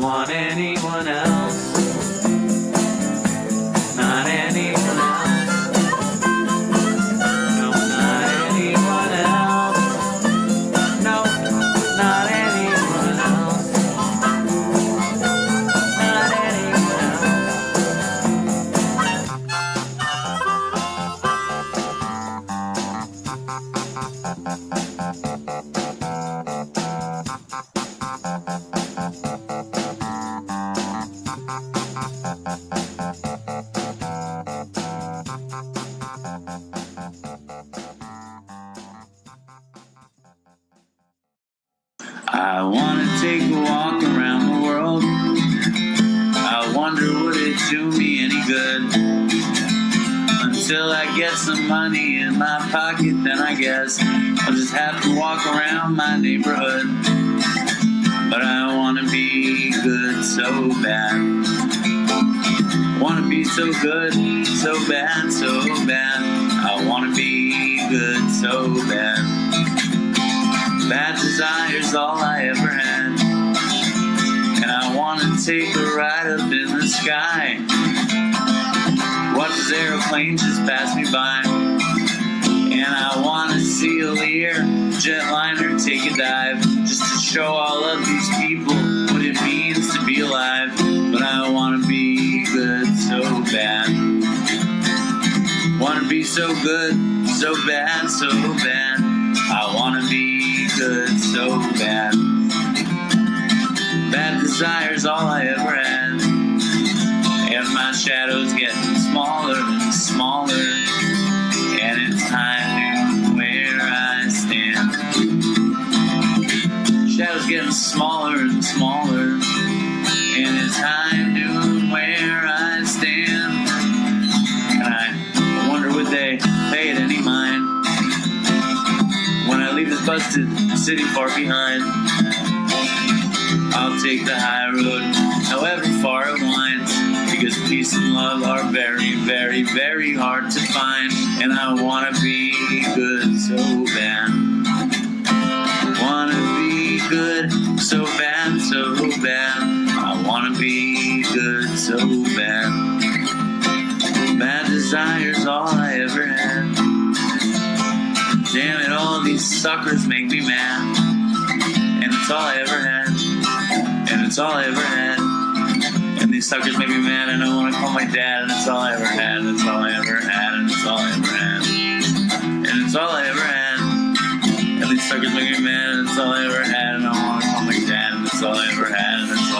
S2: want anyone else. Not anyone else. No, not anyone else. No, not anyone else. Not anyone else. I wanna take a walk around the world. I wonder would it do me any good? Until I get some money in my pocket, then I guess I'll just have to walk around my neighborhood. But I wanna be good so bad. Wanna be so good, so bad, so bad. I wanna be good so bad. Bad desire's all I ever had. And I wanna take a ride up in the sky. Watch as aeroplanes just pass me by. And I wanna see a Lear jetliner take a dive, just to show all of these people what it means to be alive. But I wanna be good so bad. Wanna be so good, so bad, so bad. I wanna be good so bad. Bad desire's all I ever had. And my shadow's getting smaller and smaller. And it's time to know where I stand. Shadow's getting smaller and smaller. And it's time to know where I stand. And I wonder would they pay it any mind when I leave this busted city far behind. I'll take the high road, however far it winds, because peace and love are very, very, very hard to find. And I wanna be good so bad. Wanna be good so bad, so bad. I wanna be good so bad. Bad desire's all I ever had. Damn it, all these suckers make me mad. And it's all I ever had. And it's all I ever had. And these suckers make me mad, and I wanna call my dad. And it's all I ever had. And it's all I ever had. And it's all I ever had. And it's all I ever had. And these suckers make me mad, and it's all I ever had. And I wanna call my dad. And it's all I ever had. And it's